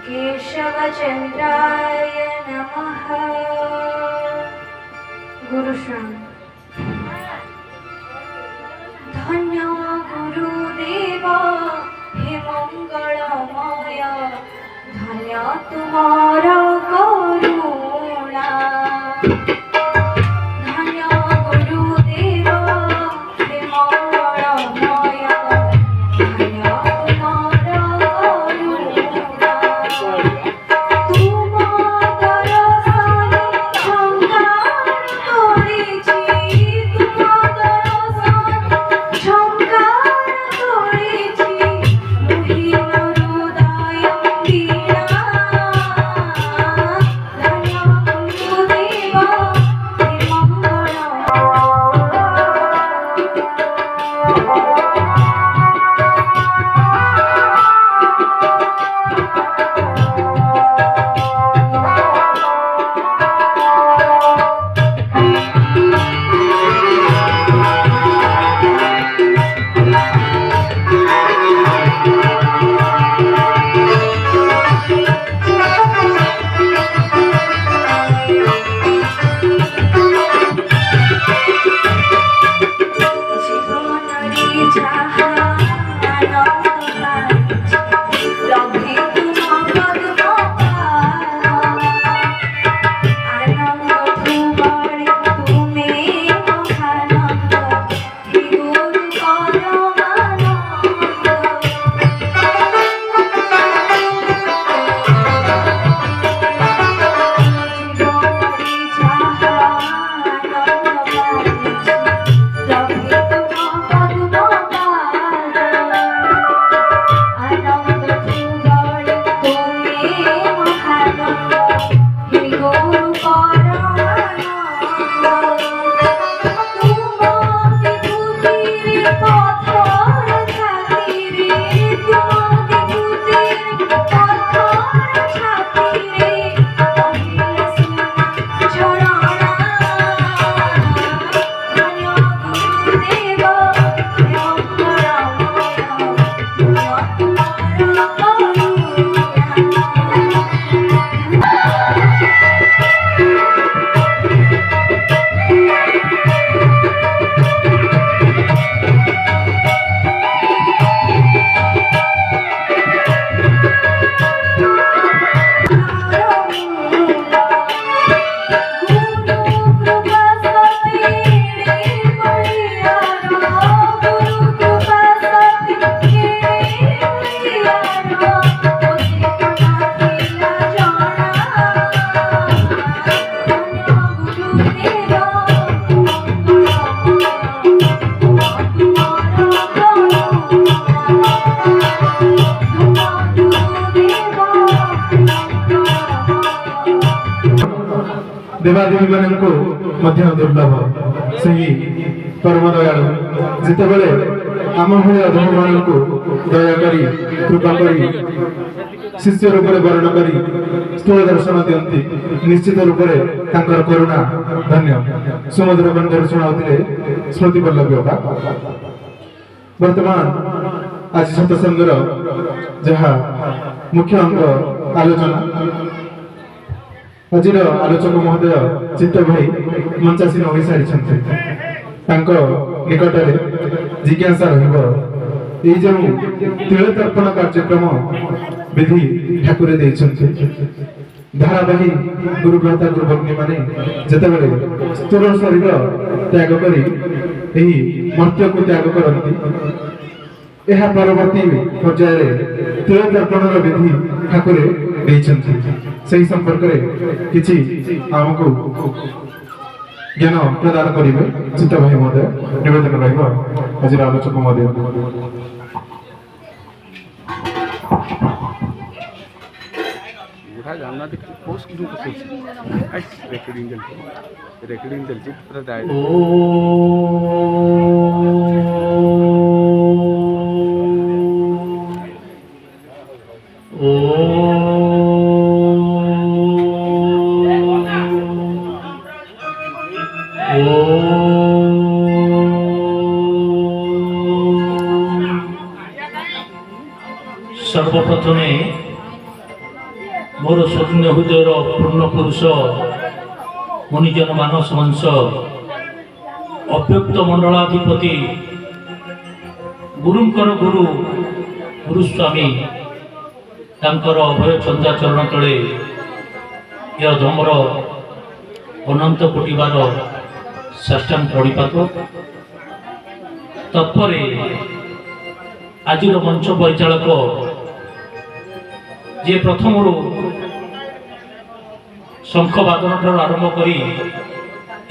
केशवचन्द्राय नमः। गुरुशरण। धन्य गुरुदेव हे मंगलमय, धन्य तुमार करुणा। धन्य गुरुदेव हे मंगलमय, धन्य तुमार करुणा। तुम दर्शन झंकार करेछि, तुम दर्शन झंकार करेछि, मोहिन हृदय वीणा। धन्य गुरुदेव हे জীবনের যাহা আনন্দ পাইছি, লভে তুম পদ্ম আনন্দ তোমারে তুমি মহানন্দ, হে গুরু পরমানন্দ। জীবনে যাহা আনন্দ পাইছি, লভে তুম পদ্ম আনন্দ তোমারে তুমি মহানন্দ, হে গুরু পরমানন্দ। তোমাকে বুদ্ধির পথর খাতিরে, তোমাকে বুদ্ধির পথর খাতিরে, কহিলে শুনি ঝরণা। ধন্য গুরুদেব হে মঙ্গলময়, ধন্য তুমার देवादेवी मानक मध्य दुर्लभ सही परम दयालु जितेबले आम भली अधम मानक दया करी कृपा करी शिष्य रूप में वर्ण करी स्थूल दर्शन दियंती, निश्चित रूप में तांकर करुणा धन्य सुमधुर बंधर शुणाउथिले स्मृति पल्लव्यता। वर्तमान आज सत्संगर जहा मुख्य अंग आलोचना, आज आलोचक महोदय चित्त भाई मंचासीन हो सारी निकट में जिज्ञासा रही जो तिल तर्पण कार्यक्रम विधि ठाकुर धारावाही गुरुभ्राता गुरुभग्नी माने जितेबाला स्थूल शरीर त्याग कर मर्त्य को त्याग करती, यह परवर्ती पर्यायर तिल तर्पण विधि ठाकुर से संपर्क में किसी आमको ज्ञान प्रदान करेंगे चित्त भाई महोदय निवेदन रही आलोचक महोदय। सर्वप्रथमे ମୋର ସ୍ୱପ୍ନ ହୃଦୟର ପୂର୍ଣ୍ଣ ପୁରୁଷ ମଣିଜନ ମାନସ ହଂସ ଅବ୍ୟକ୍ତ ମଣ୍ଡଳାଧିପତି ଗୁରୁଙ୍କର ଗୁରୁ ଗୁରୁସ୍ୱାମୀ ତାଙ୍କର ଅଭୟ ଚନ୍ଦା ଚରଣ ତଳେ ଏ ଅଧମର ଅନନ୍ତ କୋଟିବାର ସାଷ୍ଟାଙ୍ଗ ପଡ଼ିପାତ ତତ୍ପରେ ଆଜିର ମଞ୍ଚ ପରିଚାଳକ ଯିଏ ପ୍ରଥମରୁ ଶଙ୍ଖ ବାଦନଠାରୁ ଆରମ୍ଭ କରି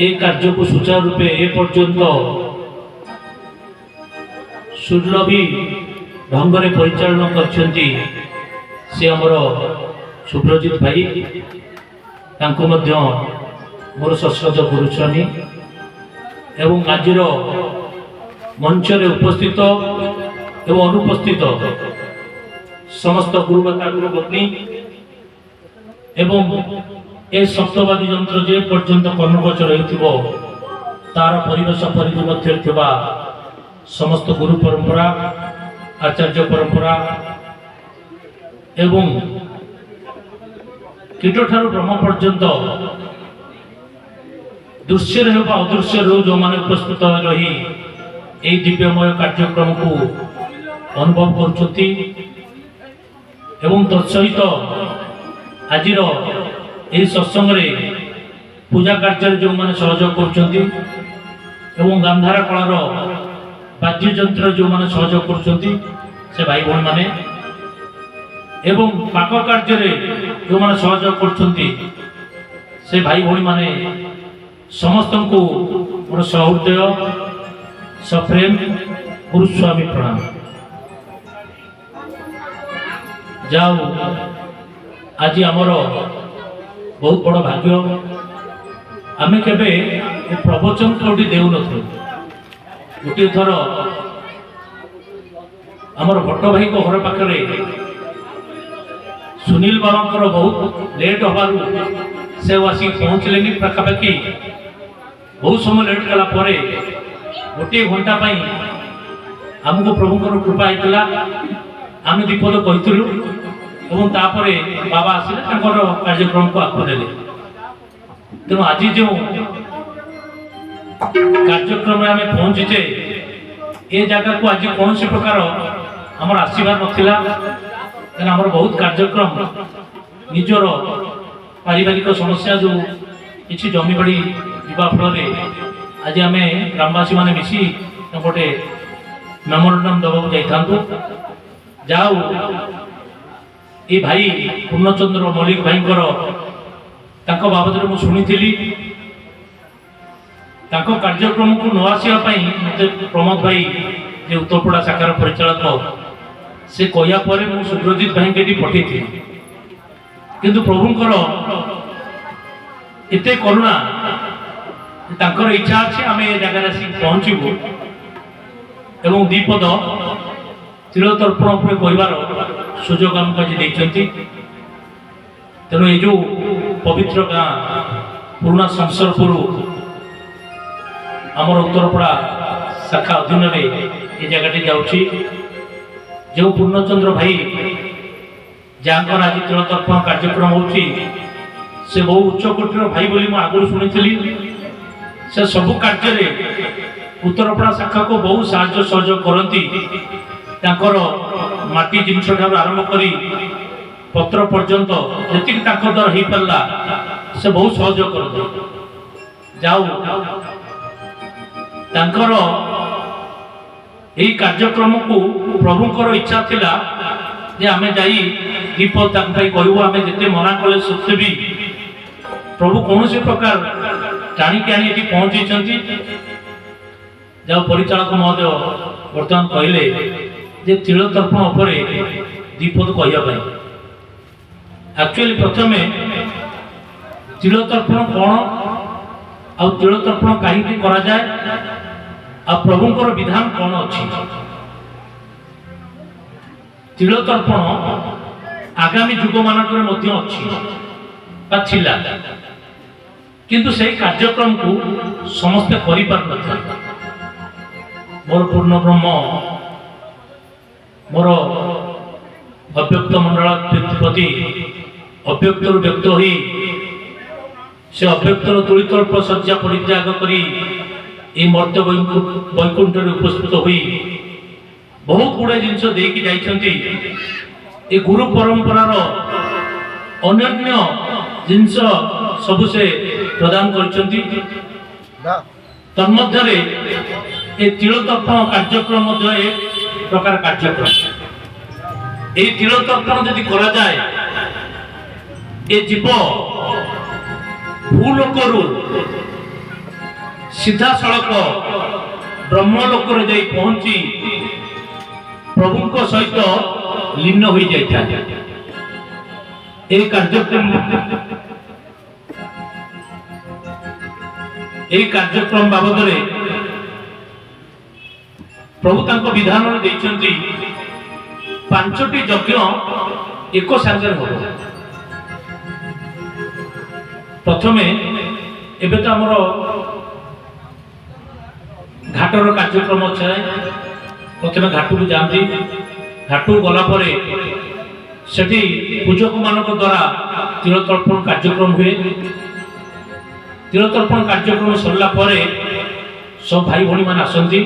ଏ କାର୍ଯ୍ୟକୁ ସୁଚାରୁ ରୂପେ ଏ ପର୍ଯ୍ୟନ୍ତ ସୁଲଭୀ ଢଙ୍ଗରେ ପରିଚାଳନା କରିଛନ୍ତି ସେ ଆମର ସୁବ୍ରଜିତ ଭାଇ ତାଙ୍କୁ ମଧ୍ୟ ମୋର ସଶ୍ରଦ୍ଧ ଗୁରୁସ୍ୱାମୀ ଏବଂ ଆଜିର ମଞ୍ଚରେ ଉପସ୍ଥିତ ଏବଂ ଅନୁପସ୍ଥିତ ସମସ୍ତ ଗୁରୁମାତା ଗୁରୁପତ୍ନୀ ଏବଂ ଏ ସପ୍ତବାଦୀ ଯନ୍ତ୍ର ଯେ ପର୍ଯ୍ୟନ୍ତ କର୍ଣ୍ଣଗଛ ରହିଥିବ ତାର ପରିବେଶ ପରିଧି ମଧ୍ୟରେ ଥିବା ସମସ୍ତ ଗୁରୁ ପରମ୍ପରା ଆଚାର୍ଯ୍ୟ ପରମ୍ପରା ଏବଂ କୀଟଠାରୁ ବ୍ରହ୍ମ ପର୍ଯ୍ୟନ୍ତ ଦୃଶ୍ୟରେ ହେଉ ବା ଅଦୃଶ୍ୟରେ ହେଉ ଯେଉଁମାନେ ଉପସ୍ଥିତ ରହି ଏହି ଦିବ୍ୟମୟ କାର୍ଯ୍ୟକ୍ରମକୁ ଅନୁଭବ କରୁଛନ୍ତି ଏବଂ ତତ୍ସହିତ ଆଜିର ଏହି ସତ୍ସଙ୍ଗରେ ପୂଜା କାର୍ଯ୍ୟରେ ଯେଉଁମାନେ ସହଯୋଗ କରୁଛନ୍ତି ଏବଂ ଗାନ୍ଧାର କଳାର ବାଦ୍ୟଯନ୍ତ୍ର ଯେଉଁମାନେ ସହଯୋଗ କରୁଛନ୍ତି ସେ ଭାଇ ଭଉଣୀମାନେ ଏବଂ ପାକ କାର୍ଯ୍ୟରେ ଯେଉଁମାନେ ସହଯୋଗ କରୁଛନ୍ତି ସେ ଭାଇ ଭଉଣୀମାନେ ସମସ୍ତଙ୍କୁ ମୋର ସହୃଦୟ ସପ୍ରେମ ଗୁରୁସ୍ୱାମୀ ପ୍ରଣାମ। ଯାଉ ଆଜି ଆମର ବହୁତ ବଡ଼ ଭାଗ୍ୟ ଆମେ କେବେ ଏ ପ୍ରବଚନ କେଉଁଠି ଦେଉନଥିଲୁ। ଗୋଟିଏ ଥର ଆମର ଭଟ୍ଟ ଭାଇଙ୍କ ଘର ପାଖରେ ସୁନୀଲ ବାବାଙ୍କର ବହୁତ ଲେଟ୍ ହେବାରୁ ସେ ଆସିକି ପହଞ୍ଚିଲେନି ପାଖାପାଖି ବହୁତ ସମୟ ଲେଟ୍ କଲା ପରେ ଗୋଟିଏ ଘଣ୍ଟା ପାଇଁ ଆମକୁ ପ୍ରଭୁଙ୍କର କୃପା ହେଇଥିଲା ଆମେ ବିପଦ କହିଥିଲୁ ଏବଂ ତାପରେ ବାବା ଆସିଲେ ତାଙ୍କର କାର୍ଯ୍ୟକ୍ରମକୁ ଆଗକୁ ନେଲେ। ତେଣୁ ଆଜି ଯେଉଁ କାର୍ଯ୍ୟକ୍ରମରେ ଆମେ ପହଞ୍ଚିଛେ ଏ ଜାଗାକୁ ଆଜି କୌଣସି ପ୍ରକାର ଆମର ଆସିବାର ନଥିଲା କାରଣ ଆମର ବହୁତ କାର୍ଯ୍ୟକ୍ରମ ନିଜର ପାରିବାରିକ ସମସ୍ୟା ଯେଉଁ କିଛି ଜମିବାଡ଼ି ଯିବା ଫଳରେ ଆଜି ଆମେ ଗ୍ରାମବାସୀମାନେ ମିଶି ଗୋଟେ ମେମୋରାଣ୍ଡମ୍ ଦେବାକୁ ଯାଇଥାନ୍ତୁ। ଯାଉ ଏ ଭାଇ ପୂର୍ଣ୍ଣଚନ୍ଦ୍ର ମଲ୍ଲିକ ଭାଇଙ୍କର ତାଙ୍କ ବାବଦରେ ମୁଁ ଶୁଣିଥିଲି ତାଙ୍କ କାର୍ଯ୍ୟକ୍ରମକୁ ନ ଆସିବା ପାଇଁ ମୋତେ ପ୍ରମୋଦ ଭାଇ ଯେ ଉତ୍ତରପଡ଼ା ଶାଖାର ପରିଚାଳକ ସେ କହିବା ପରେ ମୁଁ ସୁବ୍ରଜିତ ଭାଇଙ୍କୁ ଏଠି ପଠେଇଥିଲି କିନ୍ତୁ ପ୍ରଭୁଙ୍କର ଏତେ କରୁଣା ତାଙ୍କର ଇଚ୍ଛା ଅଛି ଆମେ ଏ ଜାଗାରେ ଆସିକି ପହଞ୍ଚିବୁ ଏବଂ ଦ୍ୱିପଦ ତିଳତର୍ପଣ ଉପରେ କହିବାର ସୁଯୋଗ ଆମକୁ ଆଜି ଦେଇଛନ୍ତି। ତେଣୁ ଏ ଯେଉଁ ପବିତ୍ର ଗାଁ ପୁରୁଣା ସଂସରପୁର ଆମର ଉତ୍ତରପଡ଼ା ଶାଖା ଅଧୀନରେ ଏ ଜାଗାଟି ଯାଉଛି ଯେଉଁ ପୂର୍ଣ୍ଣଚନ୍ଦ୍ର ଭାଇ ଯାହାଙ୍କର ଆଜି ତିଳତର୍ପଣ କାର୍ଯ୍ୟକ୍ରମ ହେଉଛି ସେ ବହୁ ଉଚ୍ଚକୋଟୀର ଭାଇ ବୋଲି ମୁଁ ଆଗରୁ ଶୁଣିଥିଲି। ସେ ସବୁ କାର୍ଯ୍ୟରେ ଉତ୍ତରପଡ଼ା ଶାଖାକୁ ବହୁ ସାହାଯ୍ୟ ସହଯୋଗ କରନ୍ତି ତାଙ୍କର ମାଟି ଜିନିଷ ଠାରୁ ଆରମ୍ଭ କରି ପତ୍ର ପର୍ଯ୍ୟନ୍ତ ଯେତିକି ତାଙ୍କ ଦ୍ୱାରା ହେଇପାରିଲା ସେ ବହୁ ସହଯୋଗ କରନ୍ତି। ଯାଉ ତାଙ୍କର ଏହି କାର୍ଯ୍ୟକ୍ରମକୁ ପ୍ରଭୁଙ୍କର ଇଚ୍ଛା ଥିଲା ଯେ ଆମେ ଯାଇ ଦୀପ ତାଙ୍କ ପାଇଁ କହିବୁ ଆମେ ଯେତେ ମନା କଲେ ସତ୍ତ୍ୱେ ବି ପ୍ରଭୁ କୌଣସି ପ୍ରକାର ଟାଣିକି ଆଣି ଏଠି ପହଞ୍ଚିଛନ୍ତି। ଯାଉ ପରିଚାଳକ ମହୋଦୟ ବର୍ତ୍ତମାନ କହିଲେ ଯେ ତିଳତର୍ପଣ ଉପରେ ଦୀପଦ କହିବା ପାଇଁ ଆକ୍ଚୁଆଲି ପ୍ରଥମେ ତିଳତର୍ପଣ କ'ଣ ଆଉ ତିଳତର୍ପଣ କାହିଁକି କରାଯାଏ ଆଉ ପ୍ରଭୁଙ୍କର ବିଧାନ କ'ଣ ଅଛି। ତିଳତର୍ପଣ ଆଗାମୀ ଯୁଗମାନଙ୍କରେ ମଧ୍ୟ ଅଛି ବା ଥିଲା କିନ୍ତୁ ସେହି କାର୍ଯ୍ୟକ୍ରମକୁ ସମସ୍ତେ କରିପାରୁନଥିଲେ। ମୋର ପୂର୍ଣ୍ଣ ବ୍ରହ୍ମ ମୋର ଅବ୍ୟକ୍ତ ମଣ୍ଡଳାଧିପତି ଅବ୍ୟକ୍ତରୁ ବ୍ୟକ୍ତ ହୋଇ ସେ ଅବ୍ୟକ୍ତର ତୁଳିତଳ୍ପ ଶଯ୍ୟା ପରିତ୍ୟାଗ କରି এই মর্ତ୍য বৈকুণ্ঠରେ ଉପସ୍ଥିତ ହୋଇ ବହୁତ ଗୁଡ଼ାଏ ଜିନିଷ ଦେଇକି ଯାଇଛନ୍ତି। ଏ ଗୁରୁ ପରମ୍ପରାର ଅନନ୍ୟ ଜିନିଷ ସବୁ ସେ ପ୍ରଦାନ କରିଛନ୍ତି। ତନ୍ମଧ୍ୟରେ ଏ ତିଳତର୍ପଣ କାର୍ଯ୍ୟକ୍ରମ ମଧ୍ୟ ଏକ ପ୍ରକାର କାର୍ଯ୍ୟକ୍ରମ। এই ତିଳତର୍ପଣ ଯଦି କରାଯାଏ ଏ ଜୀବ ଭୂଲୋକରୁ ସିଧାସଳଖ ବ୍ରହ୍ମଲୋକରେ ଯାଇ ପହଞ୍ଚି ପ୍ରଭୁଙ୍କ ସହିତ ଲୀନ ହୋଇଯାଇଥାଏ। ଏହି କାର୍ଯ୍ୟକ୍ରମ ବାବଦରେ ପ୍ରଭୁ ତାଙ୍କ ବିଧାନରେ ଦେଇଛନ୍ତି 5ଟି ଯଜ୍ଞ ଏକ ସାଙ୍ଗରେ ହେବ। ପ୍ରଥମେ ଏବେ ତ ଆମର ଘାଟର କାର୍ଯ୍ୟକ୍ରମ ଅଛି। ପ୍ରଥମେ ଘାଟକୁ ଯାଆନ୍ତି, ଘାଟକୁ ଗଲା ପରେ ସେଠି ପୂଜକମାନଙ୍କ ଦ୍ୱାରା ତିଳତର୍ପଣ କାର୍ଯ୍ୟକ୍ରମ ହୁଏ। ତିଳତର୍ପଣ କାର୍ଯ୍ୟକ୍ରମ ସରିଲା ପରେ ସବୁ ଭାଇ ଭଉଣୀମାନେ ଆସନ୍ତି।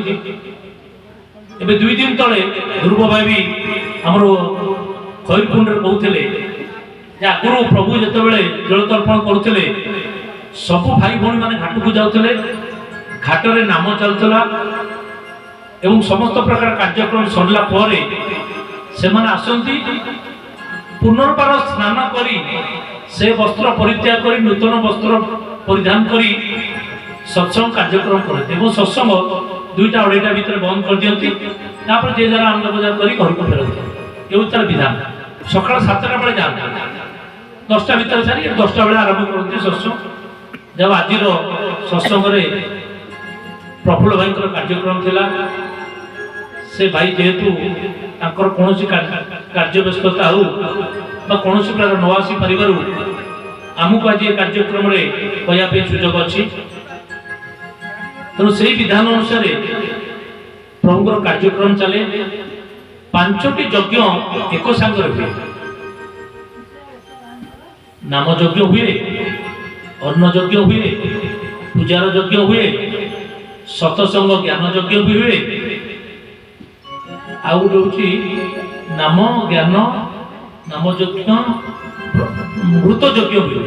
ଏବେ 2 ଦିନ ତଳେ ଧ୍ରୁବ ଭାଇ ବି ଆମର ଖଇରକୁଣ୍ଡରେ କହୁଥିଲେ ଯେ ଆଗରୁ ପ୍ରଭୁ ଯେତେବେଳେ ତିଳତର୍ପଣ କରୁଥିଲେ ସବୁ ଭାଇ ଭଉଣୀମାନେ ଘାଟକୁ ଯାଉଥିଲେ, ଘାଟରେ ନାମ ଚାଲୁଥିଲା ଏବଂ ସମସ୍ତ ପ୍ରକାର କାର୍ଯ୍ୟକ୍ରମ ସରିଲା ପରେ ସେମାନେ ଆସନ୍ତି, ପୁନର୍ବାର ସ୍ନାନ କରି ସେ ବସ୍ତ୍ର ପରିତ୍ୟାଗ କରି ନୂତନ ବସ୍ତ୍ର ପରିଧାନ କରି ସତ୍ସଙ୍ଗ କାର୍ଯ୍ୟକ୍ରମ କରନ୍ତି ଏବଂ ସତ୍ସଙ୍ଗ 2ଟା 2:30 ଭିତରେ ବନ୍ଦ କରିଦିଅନ୍ତି। ତାପରେ ଯେ ଯାହାର ଆନନ୍ଦ ବଜାର କରି ଘରକୁ ଫେରନ୍ତି। ଏ ହେଉଛି ତାର ବିଧାନ। ସକାଳ 7ଟା ବେଳେ ଯାଆନ୍ତି, 10ଟା ଭିତରେ ସାରି 10ଟା ବେଳେ ଆରମ୍ଭ କରନ୍ତି ସତ୍ସଙ୍ଗ। ଯାହା ଆଜିର ସତ୍ସଙ୍ଗରେ ପ୍ରଫୁଲ୍ଲ ଭାଇଙ୍କର କାର୍ଯ୍ୟକ୍ରମ ଥିଲା। ସେ ଭାଇ ଯେହେତୁ ତାଙ୍କର କୌଣସି କାର୍ଯ୍ୟ ବ୍ୟସ୍ତତା ହେଉ ବା କୌଣସି ପ୍ରକାର ନ ଆସିପାରିବାରୁ ଆମକୁ ଆଜି ଏ କାର୍ଯ୍ୟକ୍ରମରେ କହିବା ପାଇଁ ସୁଯୋଗ ଅଛି। ତେଣୁ ସେହି ବିଧାନ ଅନୁସାରେ ପ୍ରଭୁଙ୍କର କାର୍ଯ୍ୟକ୍ରମ ଚାଲେ। 5ଟି ଯଜ୍ଞ ଏକ ସାଙ୍ଗରେ ହୁଏ। ନାମ ଯଜ୍ଞ ହୁଏ, ଅନ୍ନ ଯଜ୍ଞ ହୁଏ, ପୂଜାର ଯଜ୍ଞ ହୁଏ, ସତସଙ୍ଗ ଜ୍ଞାନ ଯଜ୍ଞ ବି ହୁଏ, ଆଉ ଗୋଟେ ହେଉଛି ନାମ ଜ୍ଞାନ ନାମ ଯଜ୍ଞ ମୃତ ଯଜ୍ଞ ହୁଏ।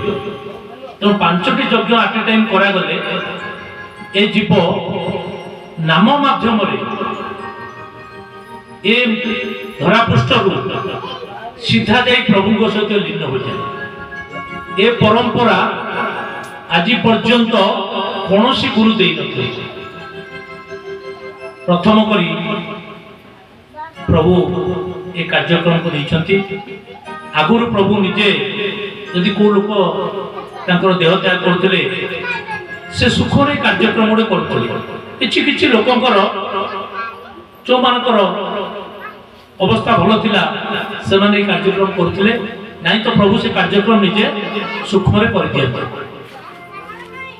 ତେଣୁ 5ଟି ଯଜ୍ଞ ଆଟ୍ ଏ ଟାଇମ୍ କରାଗଲେ ଏ ଜୀବ ନାମ ମାଧ୍ୟମରେ ଏ ଧରାପୃଷ୍ଠରୁ ସିଧା ଯାଇ ପ୍ରଭୁଙ୍କ ସହିତ ଲୀନ ହୋଇଯାଏ। ଏ ପରମ୍ପରା ଆଜି ପର୍ଯ୍ୟନ୍ତ କୌଣସି ଗୁରୁ ଦେଇନଥିଲେ। ପ୍ରଥମ କରି ପ୍ରଭୁ ଏ କାର୍ଯ୍ୟକ୍ରମକୁ ଦେଇଛନ୍ତି। ଆଗରୁ ପ୍ରଭୁ ନିଜେ ଯଦି କୋଉ ଲୋକ ତାଙ୍କର ଦେହ ତ୍ୟାଗ କରୁଥିଲେ ସେ ସୁଖରେ କାର୍ଯ୍ୟକ୍ରମ ଗୋଟେ କରୁଥିଲେ। କିଛି କିଛି ଲୋକଙ୍କର ଯେଉଁମାନଙ୍କର ଅବସ୍ଥା ଭଲ ଥିଲା ସେମାନେ এই କାର୍ଯ୍ୟକ୍ରମ କରୁଥିଲେ, ନାହିଁ ତ ପ୍ରଭୁ ସେ କାର୍ଯ୍ୟକ୍ରମ ନିଜେ ସୁଖରେ କରିଦିଅନ୍ତି।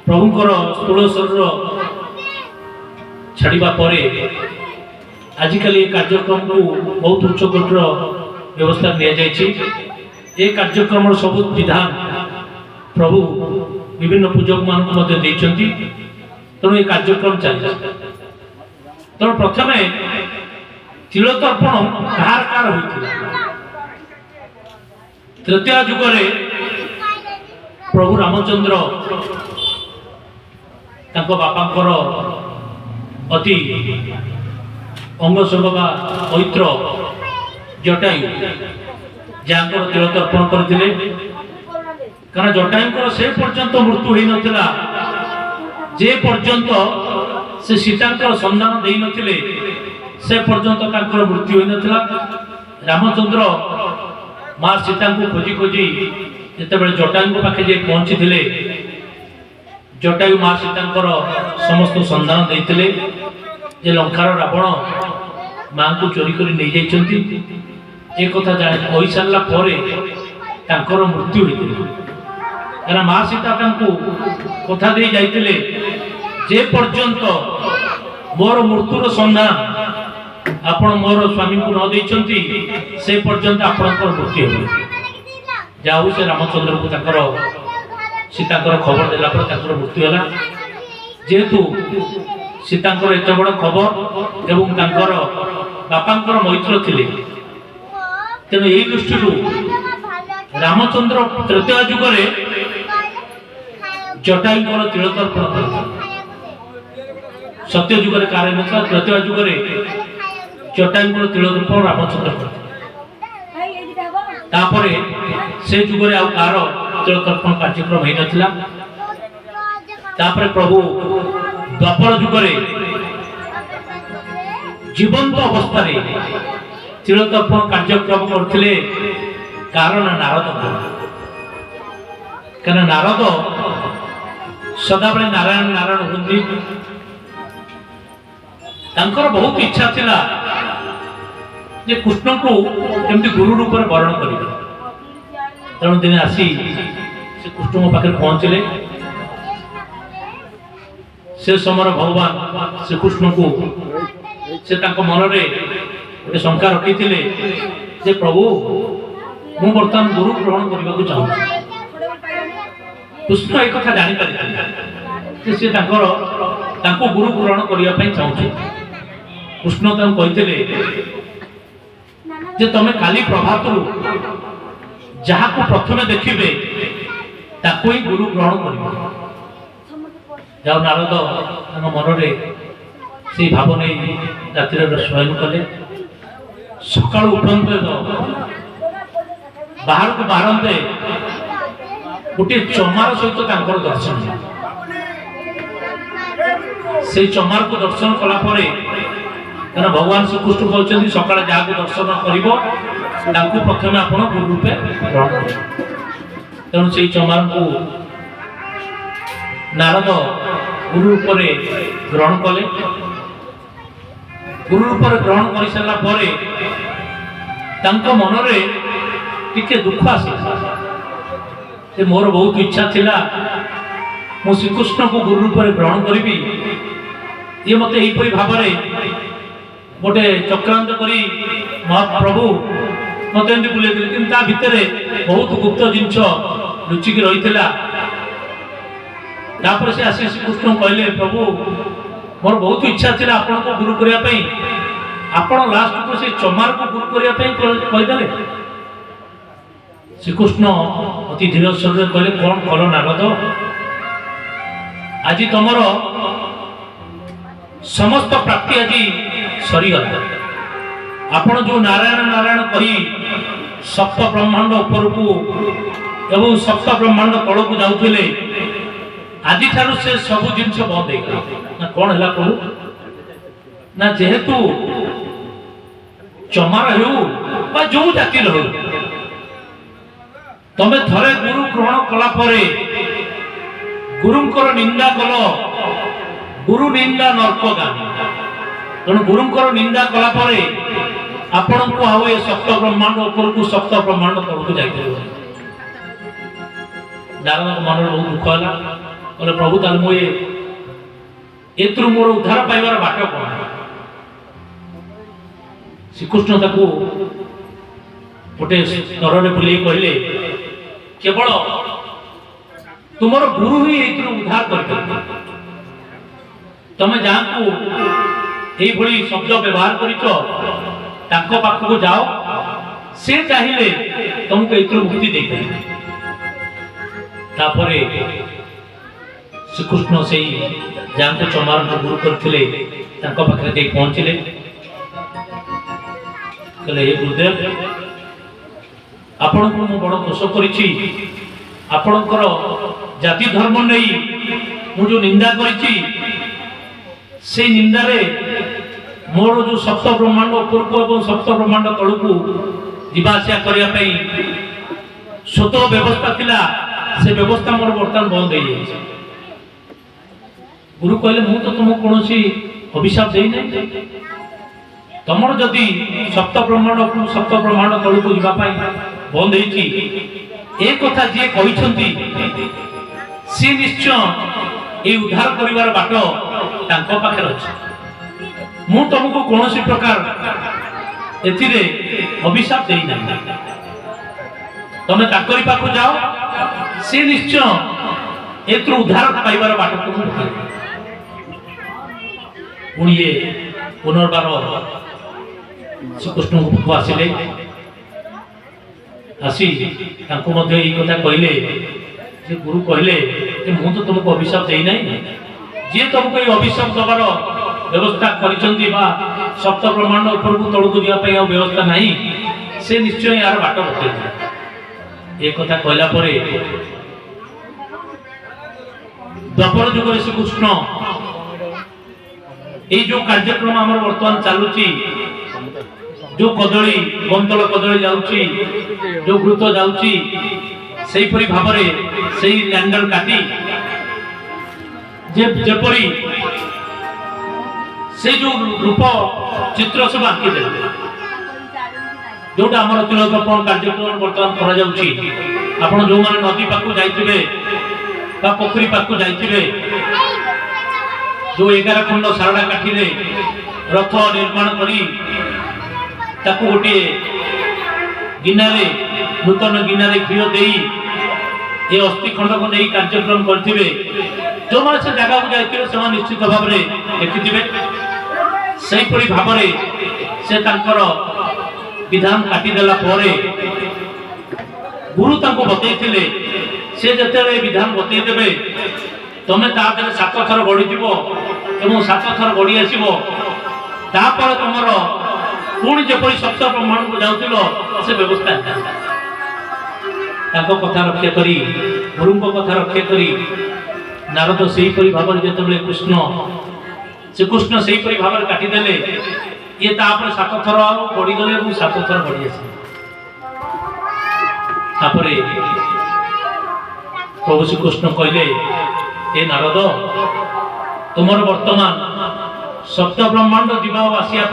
ପ୍ରଭୁଙ୍କର ସ୍ଥୂଳ ଶରୀର ଛାଡ଼ିବା ପରେ ଆଜିକାଲି ଏ କାର୍ଯ୍ୟକ୍ରମକୁ ବହୁତ ଉଚ୍ଚ କୋଟିର ବ୍ୟବସ୍ଥା ନିଆଯାଇଛି। ଏ କାର୍ଯ୍ୟକ୍ରମର ସବୁ ବିଧାନ ପ୍ରଭୁ ବିଭିନ୍ନ ପୂଜକମାନଙ୍କୁ ମଧ୍ୟ ଦେଇଛନ୍ତି। ତେଣୁ ଏ କାର୍ଯ୍ୟକ୍ରମ ଚାଲିଛି। ତେଣୁ ପ୍ରଥମେ ତିଳତର୍ପଣ କାହାର କାହାର ହୋଇଥିଲା? ତ୍ରେତୟା ଯୁଗରେ ପ୍ରଭୁ ରାମଚନ୍ଦ୍ର ତାଙ୍କ ବାପାଙ୍କର ଅତି ଅଙ୍ଗସଙ୍ଗ ବା ପୈତ୍ର ଜଟାୟୁ ଯାହାଙ୍କର ତିଳତର୍ପଣ କରିଥିଲେ। କାରଣ ଜଟାୟୁଙ୍କର ସେ ପର୍ଯ୍ୟନ୍ତ ମୃତ୍ୟୁ ହୋଇନଥିଲା ଯେ ପର୍ଯ୍ୟନ୍ତ ସେ ସୀତାଙ୍କର ସନ୍ଧାନ ଦେଇନଥିଲେ, ସେ ପର୍ଯ୍ୟନ୍ତ ତାଙ୍କର ମୃତ୍ୟୁ ହୋଇନଥିଲା। ରାମଚନ୍ଦ୍ର ମା ସୀତାଙ୍କୁ ଖୋଜି ଖୋଜି ଯେତେବେଳେ ଜଟାୟୁଙ୍କ ପାଖେ ଯାଇ ପହଞ୍ଚିଥିଲେ, ଜଟାୟୁ ମା ସୀତାଙ୍କର ସମସ୍ତ ସନ୍ଧାନ ଦେଇଥିଲେ ଯେ ଲଙ୍କାର ରାବଣ ମାଙ୍କୁ ଚୋରି କରି ନେଇଯାଇଛନ୍ତି। ଏ କଥା ଜାଣି କହିସାରିଲା ପରେ ତାଙ୍କର ମୃତ୍ୟୁ ହୋଇଥିଲା। କାରଣ ମା ସୀତା ତାଙ୍କୁ କଥା ଦେଇ ଯାଇଥିଲେ ଯେ ପର୍ଯ୍ୟନ୍ତ ମୋର ମୃତ୍ୟୁର ସନ୍ଧାନ ଆପଣ ମୋର ସ୍ୱାମୀଙ୍କୁ ନ ଦେଇଛନ୍ତି ସେ ପର୍ଯ୍ୟନ୍ତ ଆପଣଙ୍କର ମୃତ୍ୟୁ ହେବ। ଯାଉ ସେ ରାମଚନ୍ଦ୍ରଙ୍କୁ ସୀତାଙ୍କର ଖବର ଦେଲା ପରେ ତାଙ୍କର ମୃତ୍ୟୁ ହେଲା। ଯେହେତୁ ସୀତାଙ୍କର ଏତେ ବଡ଼ ଖବର ଏବଂ ତାଙ୍କର ବାପାଙ୍କର ମୈତ୍ର ଥିଲେ, ତେଣୁ ଏହି ଦୃଷ୍ଟିରୁ ରାମଚନ୍ଦ୍ର ତ୍ରେତୟା ଯୁଗରେ ଜଟାୟୁଙ୍କର ତିଳତର୍ପଣ କରିଥିଲେ। ସତ୍ୟ ଯୁଗରେ କାହାର ନଥିଲା, ତ୍ରେତୟା ଯୁଗରେ ଜଟାୟୁଙ୍କର ତିଳତର୍ପଣ ରାମଚନ୍ଦ୍ର କରିଥିଲେ। ତାପରେ ସେ ଯୁଗରେ ଆଉ କାହାର ତିଳତର୍ପଣ କାର୍ଯ୍ୟକ୍ରମ ହେଇନଥିଲା। ତାପରେ ପ୍ରଭୁ ଦ୍ୱାପର ଯୁଗରେ ଜୀବନ୍ତ ଅବସ୍ଥାରେ ତିଳତର୍ପଣ କାର୍ଯ୍ୟକ୍ରମ କରିଥିଲେ। କାରଣ ନାରଦ, କାରଣ ନାରଦ ସଦାବେଳେ ନାରାୟଣ ନାରାୟଣ ହୁଅନ୍ତି। ତାଙ୍କର ବହୁତ ଇଚ୍ଛା ଥିଲା ଯେ କୃଷ୍ଣଙ୍କୁ କେମିତି ଗୁରୁ ରୂପରେ ବରଣ କରିବେ। ତେଣୁ ଦିନେ ଆସି ସେ କୃଷ୍ଣଙ୍କ ପାଖରେ ପହଞ୍ଚିଲେ। ସେ ସମୟରେ ଭଗବାନ ଶ୍ରୀକୃଷ୍ଣଙ୍କୁ ସେ ତାଙ୍କ ମନରେ ଗୋଟେ ଶଙ୍କା ରଖିଥିଲେ ଯେ ପ୍ରଭୁ, ମୁଁ ବର୍ତ୍ତମାନ ଗୁରୁ ଗ୍ରହଣ କରିବାକୁ ଚାହୁଁଛି। କୃଷ୍ଣ ଏ କଥା ଜାଣିପାରିଥିଲେ ଯେ ସେ ତାଙ୍କୁ ଗୁରୁ ଗ୍ରହଣ କରିବା ପାଇଁ ଚାହୁଁଛି। କୃଷ୍ଣ ତାଙ୍କୁ କହିଥିଲେ ଯେ ତମେ କାଲି ପ୍ରଭାତରୁ ଯାହାକୁ ପ୍ରଥମେ ଦେଖିବେ ତାକୁ ହିଁ ଗୁରୁ ଗ୍ରହଣ କରିବ। ଯାଉ ନାରଦ ତାଙ୍କ ମନରେ ସେଇ ଭାବ ନେଇ ରାତିରେ ଶୟନ କଲେ। ସକାଳୁ ଉଠନ୍ତେ ବାହାରକୁ ବାହାରନ୍ତେ ଗୋଟିଏ ଚମାର ସହିତ ତାଙ୍କର ଦର୍ଶନ। ସେଇ ଚମାରକୁ ଦର୍ଶନ କଲା ପରେ, କାରଣ ଭଗବାନ ଶ୍ରୀକୃଷ୍ଣ କହିଛନ୍ତି ସକାଳେ ଯାହାକୁ ଦର୍ଶନ କରିବ ତାଙ୍କୁ ପ୍ରଥମେ ଆପଣ ଗୁରୁ ରୂପେ ଗ୍ରହଣ କରିବେ। ତେଣୁ ସେଇ ଚମାରଙ୍କୁ ନାରଦ ଗୁରୁ ରୂପରେ ଗ୍ରହଣ କଲେ। ଗୁରୁ ରୂପରେ ଗ୍ରହଣ କରିସାରିଲା ପରେ ତାଙ୍କ ମନରେ ଟିକେ ଦୁଃଖ ଆସିଲା ଯେ ମୋର ବହୁତ ଇଚ୍ଛା ଥିଲା ମୁଁ ଶ୍ରୀକୃଷ୍ଣଙ୍କୁ ଗୁରୁ ରୂପରେ ଗ୍ରହଣ କରିବି। ଇଏ ମୋତେ ଏହିପରି ଭାବରେ ଗୋଟେ ଚକ୍ରାନ୍ତ କରି ମହାପ୍ରଭୁ ମୋତେ ଏମିତି ବୁଲେଇଥିଲେ, କିନ୍ତୁ ତା ଭିତରେ ବହୁତ ଗୁପ୍ତ ଜିନିଷ ଲୁଚିକି ରହିଥିଲା। ତାପରେ ସେ ଆସି ଶ୍ରୀକୃଷ୍ଣଙ୍କୁ କହିଲେ, ପ୍ରଭୁ ମୋର ବହୁତ ଇଚ୍ଛା ଥିଲା ଆପଣଙ୍କୁ ଗୁରୁ କରିବା ପାଇଁ, ଆପଣ ଲାଷ୍ଟକୁ ସେ ଚମାରକୁ ଗୁରୁ କରିବା ପାଇଁ କହିଦେଲେ। ଶ୍ରୀକୃଷ୍ଣ ଅତି ଧୀର ସ୍ୱରରେ କହିଲେ, କଣ କଲ ନାରଦ, ଆଜି ତମର ସମସ୍ତ ପ୍ରାପ୍ତି ଆଜି ସରିଗଲା। ଆପଣ ଯୋଉ ନାରାୟଣ ନାରାୟଣ କହି ସପ୍ତ ବ୍ରହ୍ମାଣ୍ଡ ଉପରକୁ ଏବଂ ସପ୍ତ ବ୍ରହ୍ମାଣ୍ଡ ତଳକୁ ଯାଉଥିଲେ, ଆଜିଠାରୁ ସେ ସବୁ ଜିନିଷ ବନ୍ଦ ହେଇଗଲା। ନା କଣ ହେଲା ପ୍ରଭୁ? ନା ଯେହେତୁ ଚମାର ହେଉ ବା ଯୋଉ ଜାତିର ହେଉ, ତମେ ଥରେ ଗୁରୁ ଗ୍ରହଣ କଲା ପରେ ଗୁରୁଙ୍କର ନିନ୍ଦା କଲ, ଗୁରୁ ନିନ୍ଦା ନର୍କଗାମୀ। ତେଣୁ ଗୁରୁଙ୍କର ନିନ୍ଦା କଲା ପରେ ଆପଣଙ୍କୁ ଆଉ ଏ ସପ୍ତ ବ୍ରହ୍ମାଣ୍ଡ ଉପରକୁ ସପ୍ତ ବ୍ରହ୍ମାଣ୍ଡ ତଳକୁ ଯାଇପାରିବ। ନାରଦଙ୍କ ମନରେ ବହୁତ ଦୁଃଖ ହେଲା। କହିଲେ ପ୍ରଭୁ, ତାହେଲେ ମୁଁ ଏଥିରୁ ମୋର ଉଦ୍ଧାର ପାଇବାର ବାଟ କଣ? ଶ୍ରୀକୃଷ୍ଣ ତାକୁ ଗୋଟେ ସ୍ତରରେ ବୁଲେଇ କହିଲେ, କେବଳ ତୁମର ଗୁରୁ ହିଁ ଏଥିରୁ ଉଦ୍ଧାର କରିପାରିବ। ତମେ ଯାହାକୁ এইଭଳି ଶବ୍ଦ ବ୍ୟବହାର କରିଛ ତାଙ୍କ ପାଖକୁ ଯାଅ, ସେ ଚାହିଁଲେ ତମକୁ ଏଥିରୁ ମୁକ୍ତି ଦେଇପାରିବେ। ତାପରେ ଶ୍ରୀକୃଷ୍ଣ ସେଇ ଯାହାଙ୍କୁ ଚମାରଙ୍କୁ ଗୁରୁ କରିଥିଲେ ତାଙ୍କ ପାଖରେ ଯାଇ ପହଞ୍ଚିଲେ। କହିଲେ, ହେ ଗୁରୁଦେବ, ଆପଣଙ୍କୁ ମୁଁ ବଡ଼ ଦୋଷ କରିଛି। ଆପଣଙ୍କର ଜାତି ଧର୍ମ ନେଇ ମୁଁ ଯୋଉ ନିନ୍ଦା କରିଛି, ସେଇ ନିନ୍ଦାରେ ମୋର ଯୋଉ ସପ୍ତ ବ୍ରହ୍ମାଣ୍ଡ ଉପରକୁ ଏବଂ ସପ୍ତ ବ୍ରହ୍ମାଣ୍ଡ ତଳକୁ ଯିବା ଆସିବା କରିବା ପାଇଁ ସ୍ୱତଃ ବ୍ୟବସ୍ଥା ଥିଲା, ସେ ବ୍ୟବସ୍ଥା ମୋର ବର୍ତ୍ତମାନ ବନ୍ଦ ହେଇଯାଇଛି। ଗୁରୁ କହିଲେ, ମୁଁ ତ ତୁମକୁ କୌଣସି ଅଭିଶାପ ଦେଇନାହିଁ। ତମର ଯଦି ସପ୍ତ ବ୍ରହ୍ମାଣ୍ଡ ଉପରକୁ ସପ୍ତ ବ୍ରହ୍ମାଣ୍ଡ ତଳକୁ ଯିବା ପାଇଁ ବନ୍ଦ ହେଇଛି, ଏ କଥା ଯିଏ କହିଛନ୍ତି ସିଏ ନିଶ୍ଚୟ এই উদ্ধার করিবার বাট তাঙ্ক পাখে আছে। ମୁଁ ତମକୁ କୌଣସି ପ୍ରକାର ଏଥିରେ ଅଭିଶାପ ଦେଇନାହିଁ। ତମେ ତାଙ୍କରି ପାଖକୁ ଯାଅ, ସେ ନିଶ୍ଚୟ ଏଥିରୁ ଉଦ୍ଧାର ପାଇବାର ବାଟ ତୁମକୁ ଦେଖାଇବେ। ପୁଣି ଇଏ ପୁନର୍ବାର ଶ୍ରୀକୃଷ୍ଣଙ୍କ ପାଖକୁ ଆସିଲେ, ଆସି ତାଙ୍କୁ ମଧ୍ୟ ଏଇ କଥା କହିଲେ ଯେ ଗୁରୁ କହିଲେ ଯେ ମୁଁ ତ ତୁମକୁ ଅଭିଶାପ ଦେଇନାହିଁ, ଯିଏ ତୁମକୁ ଏଇ ଅଭିଶାପ ଦେବାର ବ୍ୟବସ୍ଥା କରିଛନ୍ତି ବା ସପ୍ତ ବ୍ରହ୍ମାଣ୍ଡ ଉପରକୁ ତଳକୁ ଯିବା ପାଇଁ ଆଉ ବ୍ୟବସ୍ଥା ନାହିଁ, ସେ ନିଶ୍ଚୟ ଏହାର ବାଟ ବତେଇଥିଲେ। ଏ କଥା କହିଲା ପରେ ଦ୍ୱାପର ଯୁଗରେ ଶ୍ରୀକୃଷ୍ଣ এই যে কার্যক্রম আমার বর্তমান চালুচি, যে কদলী বন্তল কদলী যাচ্ছি, যে ঘৃত যাচ্ছি, সেইপরি ভাবে সেই ল্যান্ডার কাটি যেপরি সেই যে রূপ চিত্র সব আঁকিদেলে, যেটা আমার তিলতর্পণ কার্যক্রম বর্তমান করা যাচ্ছে। আপনার যে নদী পাখু যাইবে বা পোখরী পাখু যাইবে, जो 11 खंड सारड़ा काठी रथ निर्माण करी ताकू गोटे गिनारे नूतन गिनारे घी दे ये अस्थि खंड को नहीं कार्यक्रम करथिबे, जो माने से जगह को जाइथिबे से निश्चित भाव में देखिथिबे। सही परि भाव में से तांकर विधान काटी देला परे गुरु तांको बतैथिले, से जतेले विधान बतै देबे तमे ता देले 7 थर गड़ी जीवो एवं 7 थर गड़ी आसीबो, तापर तुमर पुणी जेपरि सप्त ब्रह्मांड को जाउतिलो से व्यवस्था ताको कथा रक्षा करी गुरुको कथा रक्षा करी नारद सेही परि भाव में जेतबेले श्रीकृष्ण सेही परि भाव में काटी देले, ये तापर 7 थर गड़ी गले एवं 7 थर गड़ी आसी। तापरे प्रभु श्रीकृष्ण कहले, ए नारद तुमर वर्तमान सप्त ब्रह्मांड जीवा आसिया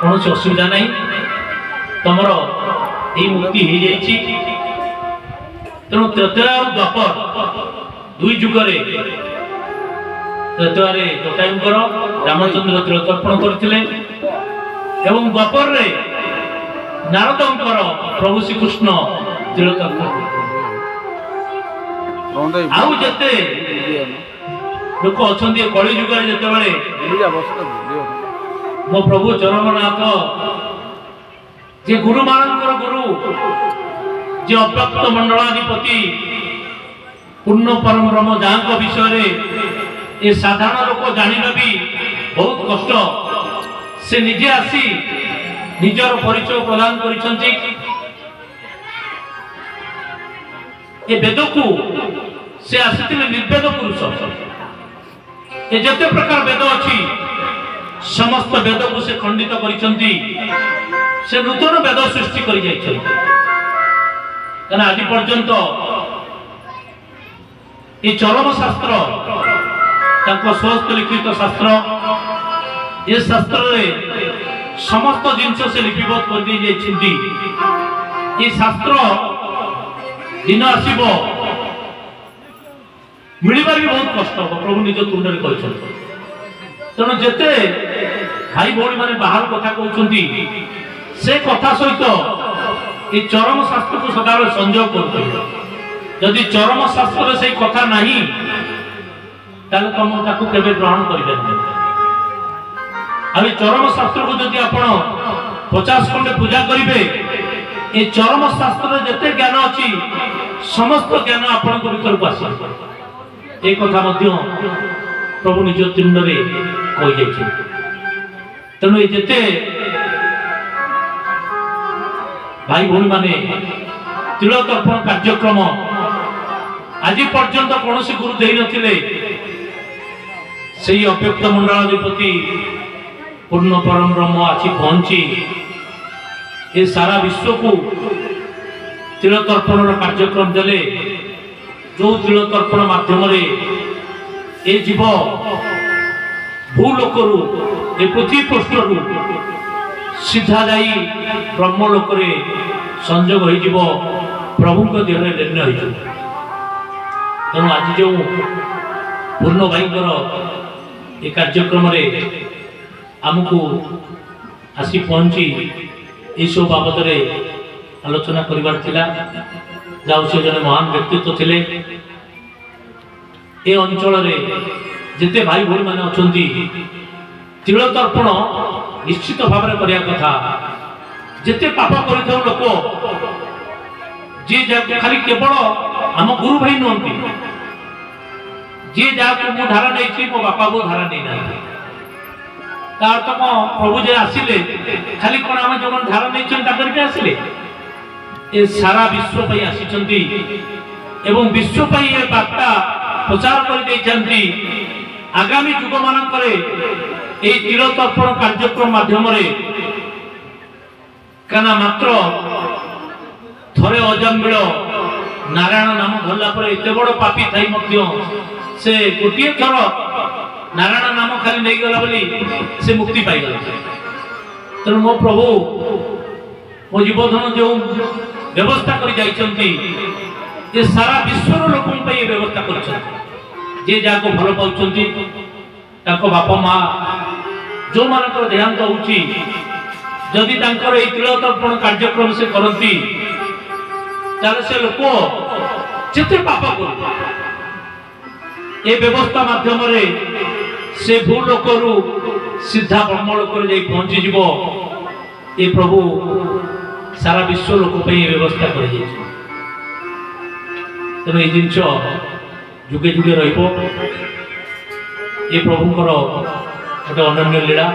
कौन असुविधा नहीं, तुमर ये मुक्ति हो जाइए। तेणु त्रेतया और द्वापर दुई जुगरे त्रेतयारे जटायुंकर रामचंद्र तिलतर्पण करथिले एवं द्वापर रे नारदंकर प्रभु श्रीकृष्ण तिलतर्पण आउ जते लोक अच्छे कली जुग जिते मो प्रभु चरमनाथ जे गुरु मानकर गुरु जे अव्यक्त मंडलाधिपति पूर्ण परम ब्रह्म जहाँ विषय ये साधारण लोक जाना भी बहुत कष्ट, से निजे आसी निजर परिचय प्रदान करिसंती। ये वेद को से आसीथिले निर्वेद पुरुष, ये जते प्रकार वेद अच्छी समस्त वेद को से खंडित करिसंती, से नूतन वेद सृष्टि करि जाइछन। कारण आज पर्यंत ये चरम शास्त्र ताको स्वस्त लिखित शास्त्र, ये शास्त्र रे समस्त जिनस से लिपिबद्ध कर दी जाइछंती। ये शास्त्र दिन आसीबो मिलबार भी बहुत कष्ट हो, प्रभु निज तुंडरे कहते। तेणु जिते भाई भौणी मैंने बाहर कथा कहते से कथा सहित ये चरम शास्त्र को सदाबले संयोग करते। जदि चरम शास्त्र से कथा नहीं ताले तुम ताकू केबे ग्रहण करें। अब चरम शास्त्र को जदि आपण 50 खंडे पूजा करेंगे, ये चरम शास्त्र जिते ज्ञान अच्छी समस्त ज्ञान आपण भीतर को आस एक कथा प्रभु निज तुंडरे कही जाए। तेणु ये जिते भाई भौणी माने तिलतर्पण कार्यक्रम आज पर्यंत कौन गुरु दे नथिले, सेही अव्यक्त मंडलाधिपति पूर्ण परम ब्रह्म आसी पहुंची ये सारा विश्व को तिलतर्पण कार्यक्रम देले। जो तिलतर्पण माध्यम ये जीव भूलोक ये पृथ्वी पृष्ठ सीधा जाई ब्रह्मलोक संजोग हो प्रभु देह लीन हो। तेणु आज जो पूर्ण भाई ये कार्यक्रम आमको आसी पहुंची ये सब बाबद ଆଲୋଚନା କରିବାର ଥିଲା। ଯାଉ ସେ ଜଣେ ମହାନ ବ୍ୟକ୍ତିତ୍ୱ ଥିଲେ। ଏ ଅଞ୍ଚଳରେ ଯେତେ ଭାଇ ଭଉଣୀମାନେ ଅଛନ୍ତି ତିଳ ତର୍ପଣ ନିଶ୍ଚିତ ଭାବରେ କରିବା କଥା। ଯେତେ ପାପ କରିଥାଉ ଲୋକ, ଯିଏ ଯାହାକୁ ଖାଲି କେବଳ ଆମ ଗୁରୁ ଭାଇ ନୁହନ୍ତି, ଯିଏ ଯାହାକୁ ମୁଁ ଧାରା ନେଇଛି ମୋ ବାପା ବୋଉ ଧାରା ନେଇନାହାନ୍ତି। ତା ଅର୍ଥ କ'ଣ ପ୍ରଭୁ ଯେ ଆସିଲେ ଖାଲି କ'ଣ ଆମେ ଯେଉଁମାନେ ଧାରା ନେଇଛନ୍ତି ତାଙ୍କର ବି ଆସିଲେ? ଏ ସାରା ବିଶ୍ୱ ପାଇଁ ଆସିଛନ୍ତି ଏବଂ ବିଶ୍ୱ ପାଇଁ ଏ ବାର୍ତ୍ତା ପ୍ରଚାର କରିଦେଇଛନ୍ତି। ଆଗାମୀ ଯୁଗମାନଙ୍କରେ এই তিল তর্পণ কার্যক্রম মাধ্যমে কানা মাত্র থরে অজাম্বিଳ নারায়ণ নাম ধরলা পরে এতে বড় পাপী থাই মধ্য সে গোটিয়ে থর নারায়ণ নাম খালি নেই গলা বলি সে মুক্তি পাইগলা। তেণু মো প্রভু মো জীবধন যে ব্যবস্থা করে যাইছন্তি যে সারা বিশ্বর লোকଙ୍କ ପାଇଁ ଏ ବ୍ୟବସ୍ଥା କରିଛନ୍ତି। যে ଯାହାକୁ ଭଲ ପାଉଛନ୍ତି ତାଙ୍କ ବାପା ମା ଯେଉଁମାନଙ୍କର ଦେହାନ୍ତ ହେଉଛି, ଯଦି ତାଙ୍କର ଏଇ ତିଳ ତର୍ପଣ କାର୍ଯ୍ୟକ୍ରମ ସେ କରନ୍ତି ତାହେଲେ ସେ ଲୋକ ଯେତେ ପାପ କରୁ ଏ ବ୍ୟବସ୍ଥା ମାଧ୍ୟମରେ ସେ ଭୂ ଲୋକରୁ ସିଧା ବ୍ରହ୍ମ ଲୋକରେ ଯାଇ ପହଞ୍ଚିଯିବ। ଏ ପ୍ରଭୁ ସାରା ବିଶ୍ୱ ଲୋକ ପାଇଁ ଏ ବ୍ୟବସ୍ଥା କରାଯାଇଛି। ତେଣୁ ଏଇ ଜିନିଷ ଯୁଗେ ଯୁଗେ ରହିବ। ଏ ପ୍ରଭୁଙ୍କର ଗୋଟେ ଅନନ୍ୟ ଲୀଳା।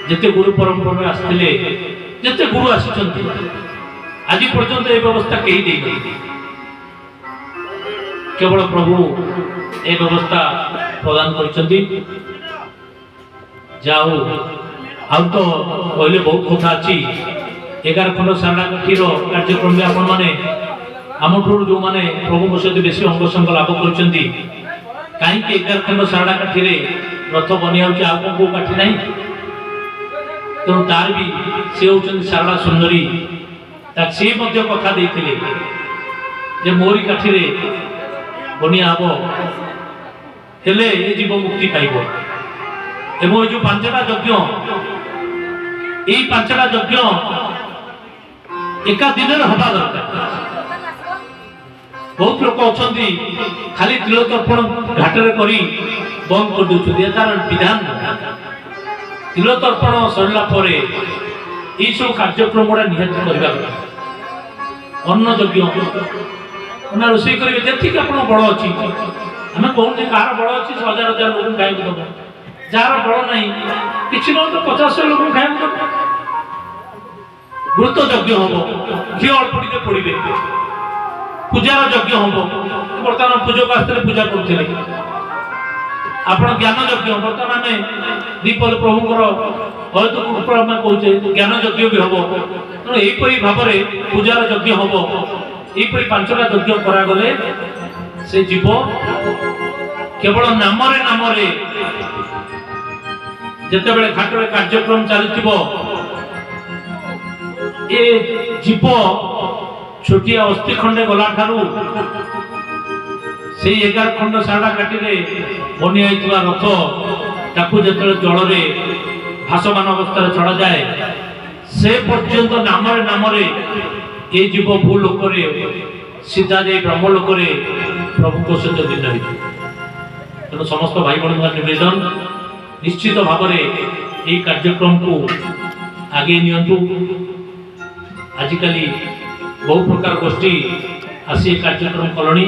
ଯେତେ ଗୁରୁ ପରମ୍ପରାରେ ଆସିଥିଲେ, ଯେତେ ଗୁରୁ ଆସିଛନ୍ତି, ଆଜି ପର୍ଯ୍ୟନ୍ତ ଏ ବ୍ୟବସ୍ଥା କେହି ଦେଇନାହାନ୍ତି। କେବଳ ପ୍ରଭୁ ଏ ବ୍ୟବସ୍ଥା ପ୍ରଦାନ କରିଛନ୍ତି। ଯାଉ ଆଉ ତ କହିଲେ ବହୁତ କଥା ଅଛି। 11 ଖଣ୍ଡ ସାରଳା କାଠିର କାର୍ଯ୍ୟକ୍ରମ ବି ଆପଣମାନେ ଆମଠାରୁ ଯେଉଁମାନେ ପ୍ରଭୁଙ୍କ ସହିତ ବେଶୀ ଅଙ୍ଗସଙ୍ଗ ଲାଭ କରିଛନ୍ତି, କାହିଁକି 11 ଖଣ୍ଡ ସାରଳା କାଠିରେ ରଥ ବନିଆଉଛି, ଆଉ କ'ଣ କୋଉ କାଠି ନାହିଁ? ତେଣୁ ତାର ବି ସେ ହେଉଛନ୍ତି ସାରଳା ସୁନ୍ଦରୀ। ତାକୁ ସେ ମଧ୍ୟ କଥା ଦେଇଥିଲେ ଯେ ମୋରି କାଠିରେ ବନିଆ ହବ, ହେଲେ ଏ ଜୀବ ମୁକ୍ତି ପାଇବ। ଏବଂ ଏ ଯେଉଁ 5ଟା ଯଜ୍ଞ, ଏଇ 5ଟା ଯଜ୍ଞ ଏକା ଦିନରେ ହବା ଦରକାର। ବହୁତ ଲୋକ ଅଛନ୍ତି ଖାଲି ତିଳ ତର୍ପଣ ଘାଟରେ କରି ବନ୍ଦ କରିଦେଉଛନ୍ତି। ତାର ବିଧାନ ତିଳ ତର୍ପଣ ସରିଲା ପରେ ଏଇସବୁ କାର୍ଯ୍ୟକ୍ରମ ଗୁଡ଼ା ନିହାତି କରିବା କଥା। ଅନ୍ନ ଯଜ୍ଞ ନା ରୋଷେଇ କରିବେ ଯେତିକି ଆପଣ ବଳ ଅଛି। ଆମେ କହୁଛେ କାହାର ବଳ ଅଛି 1000 1000 ଲୋକଙ୍କୁ ଖାଇବାକୁ ଦେବ, ଯାହାର ବଳ ନାହିଁ କିଛି ନହେଲେ 50 ଲୋକଙ୍କୁ ଖାଇବାକୁ ଦେବ। ଗୁରୁତ୍ୱ ଯଜ୍ଞ ହବ, ଘିଅ ଅଳ୍ପ ଟିକେ ପଡ଼ିବେ, ପୂଜାର ଯଜ୍ଞ ହବ। ବର୍ତ୍ତମାନ ପୂଜକ ଆସିଥିଲେ ପୂଜା କରୁଥିଲେ। ଆପଣ ଜ୍ଞାନ ଯଜ୍ଞ, ବର୍ତ୍ତମାନ ଆମେ ଦୀପଲ ପ୍ରଭୁଙ୍କର ହୟତ ଉପରେ ଆମେ କହୁଛେ ଜ୍ଞାନ ଯଜ୍ଞ ବି ହବ। ତେଣୁ ଏହିପରି ଭାବରେ ପୂଜାର ଯଜ୍ଞ ହବ। ଏହିପରି 5ଟା ଯଜ୍ଞ କରାଗଲେ ସେ ଜୀବ କେବଳ ନାମରେ ନାମରେ ଯେତେବେଳେ ଘାଟରେ କାର୍ଯ୍ୟକ୍ରମ ଚାଲିଥିବ, ଏ ଜୀବ ଛୋଟିଆ ଅସ୍ଥି ଖଣ୍ଡେ ଗଲା ଠାରୁ ସେଇ 11 ଖଣ୍ଡ ସାରଳା କାଠିରେ ବନିଆ ହେଇଥିବା ରଥ ତାକୁ ଯେତେବେଳେ ଜଳରେ ଭାସମାନ ଅବସ୍ଥାରେ ଛଡ଼ାଯାଏ, ସେ ପର୍ଯ୍ୟନ୍ତ ନାମରେ ନାମରେ ଏ ଜୀବ ଭୂ ଲୋକରେ ସିଧା ଯାଇ ବ୍ରହ୍ମ ଲୋକରେ ପ୍ରଭୁଙ୍କ ସହିତ ଦିନ ହେଇଯିବ। ତେଣୁ ସମସ୍ତ ଭାଇ ଭଉଣୀଙ୍କ ନିବେଦନ, ନିଶ୍ଚିତ ଭାବରେ ଏହି କାର୍ଯ୍ୟକ୍ରମକୁ ଆଗେଇ ନିଅନ୍ତୁ। ଆଜିକାଲି ବହୁ ପ୍ରକାର ଗୋଷ୍ଠୀ ଆସି ଏ କାର୍ଯ୍ୟକ୍ରମ କଲେଣି।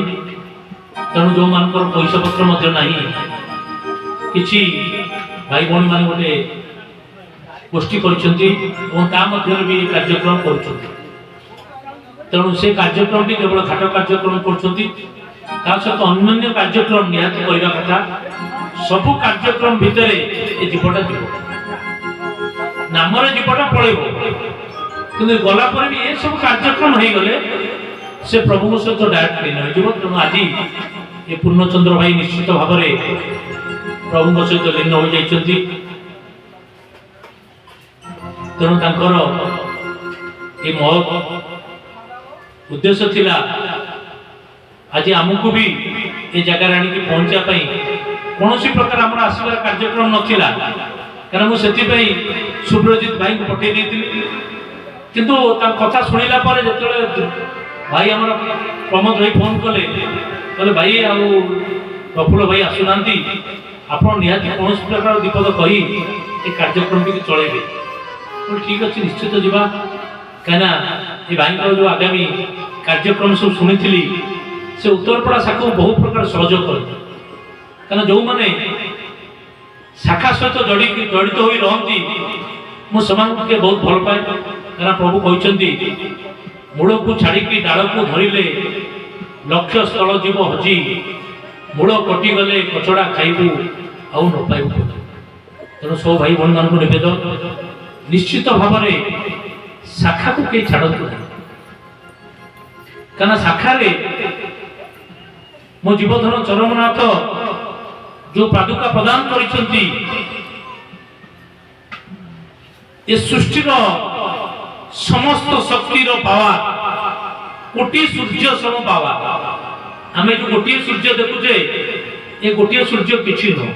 ତେଣୁ ଯେଉଁମାନଙ୍କର ପଇସା ପତ୍ର ମଧ୍ୟ ନାହିଁ, କିଛି ଭାଇ ଭଉଣୀମାନେ ଗୋଟେ ଗୋଷ୍ଠୀ କରିଛନ୍ତି ଏବଂ ତା ମଧ୍ୟରେ ବି ଏ କାର୍ଯ୍ୟକ୍ରମ କରୁଛନ୍ତି। ତେଣୁ ସେ କାର୍ଯ୍ୟକ୍ରମଟି କେବଳ ଘାଟ କାର୍ଯ୍ୟକ୍ରମ କରୁଛନ୍ତି, ତା ସହିତ ଅନ୍ୟାନ୍ୟ କାର୍ଯ୍ୟକ୍ରମ ନିହାତି କରିବା କଥା। ସବୁ କାର୍ଯ୍ୟକ୍ରମ ଭିତରେ ଏ ଜୀବଟା ଯିବ, ନାମରେ ଜୀବଟା ପଳେଇବ, କିନ୍ତୁ ଗଲା ପରେ ବି ଏସବୁ କାର୍ଯ୍ୟକ୍ରମ ହେଇଗଲେ ସେ ପ୍ରଭୁଙ୍କ ସହିତ ଡାଇରେକ୍ଟ ଲୀନ ହେଇଯିବ। ତେଣୁ ଆଜି ଏ ପୂର୍ଣ୍ଣଚନ୍ଦ୍ର ଭାଇ ନିଶ୍ଚିତ ଭାବରେ ପ୍ରଭୁଙ୍କ ସହିତ ଲୀନ ହୋଇଯାଇଛନ୍ତି। ତେଣୁ ତାଙ୍କର ଏ ମହତ୍ ଉଦ୍ଦେଶ୍ୟ ଥିଲା ଆଜି ଆମକୁ ବି ଏ ଜାଗାରେ ଆଣିକି ପହଞ୍ଚିବା ପାଇଁ। କୌଣସି ପ୍ରକାର ଆମର ଆସିବାର କାର୍ଯ୍ୟକ୍ରମ ନଥିଲା, କାରଣ ମୁଁ ସେଥିପାଇଁ ସୁବ୍ରଜିତ ଭାଇଙ୍କୁ ପଠାଇ ଦେଇଥିଲି କିନ୍ତୁ ତାଙ୍କ କଥା ଶୁଣିଲା ପରେ ଯେତେବେଳେ ଭାଇ ଆମର ପ୍ରମୋଦ ଭାଇ ଫୋନ୍ କଲେ କହିଲେ ଭାଇ ଆଉ ପ୍ରଫୁଲ୍ଲ ଭାଇ ଆସୁନାହାନ୍ତି, ଆପଣ ନିହାତି କୌଣସି ପ୍ରକାର ବିପଦ କହି ଏ କାର୍ଯ୍ୟକ୍ରମଟିକୁ ଚଳେଇବେ। ଠିକ୍ ଅଛି, ନିଶ୍ଚିତ ଯିବା। କାହିଁକିନା ଏ ଭାଇଙ୍କର ଯେଉଁ ଆଗାମୀ କାର୍ଯ୍ୟକ୍ରମ ସବୁ ଶୁଣିଥିଲି, ସେ ଉତ୍ତରପଡ଼ା ଶାଖାକୁ ବହୁ ପ୍ରକାର ସହଯୋଗ କରନ୍ତି। କାରଣ ଯେଉଁମାନେ ଶାଖା ସହିତ ଜଡ଼ିତ ହୋଇ ରହନ୍ତି, ମୁଁ ସେମାନଙ୍କୁ ଟିକେ ବହୁତ ଭଲ ପାଏ। କାରଣ ପ୍ରଭୁ କହିଛନ୍ତି ମୂଳକୁ ଛାଡ଼ିକି ଡାଳକୁ ଧରିଲେ ଲକ୍ଷ୍ୟ ସ୍ଥଳ ଯିବ ହଜି, ମୂଳ କଟିଗଲେ କଚଡ଼ା ଖାଇବୁ ଆଉ ନ ପାଇବୁ ଖୋଜି। ତେଣୁ ସବୁ ଭାଇ ଭଉଣୀମାନଙ୍କୁ ନିବେଦନ, ନିଶ୍ଚିତ ଭାବରେ ଶାଖାକୁ କେହି ଛାଡ଼ନ୍ତୁ ନାହିଁ। କାରଣ ଶାଖାରେ ମୋ ଜୀବଧନ ଚରମନାଥ ଯେଉଁ ପାଦୁକା ପ୍ରଦାନ କରିଛନ୍ତି, ଏ ସୃଷ୍ଟିର ସମସ୍ତ ଶକ୍ତିର ପାୱା, କୋଟି ସୂର୍ଯ୍ୟ ସମ ପାୱା। ଆମେ ଯେଉଁ ଗୋଟିଏ ସୂର୍ଯ୍ୟ ଦେଖୁଛେ, ଏ ଗୋଟିଏ ସୂର୍ଯ୍ୟ କିଛି ନୁହଁ।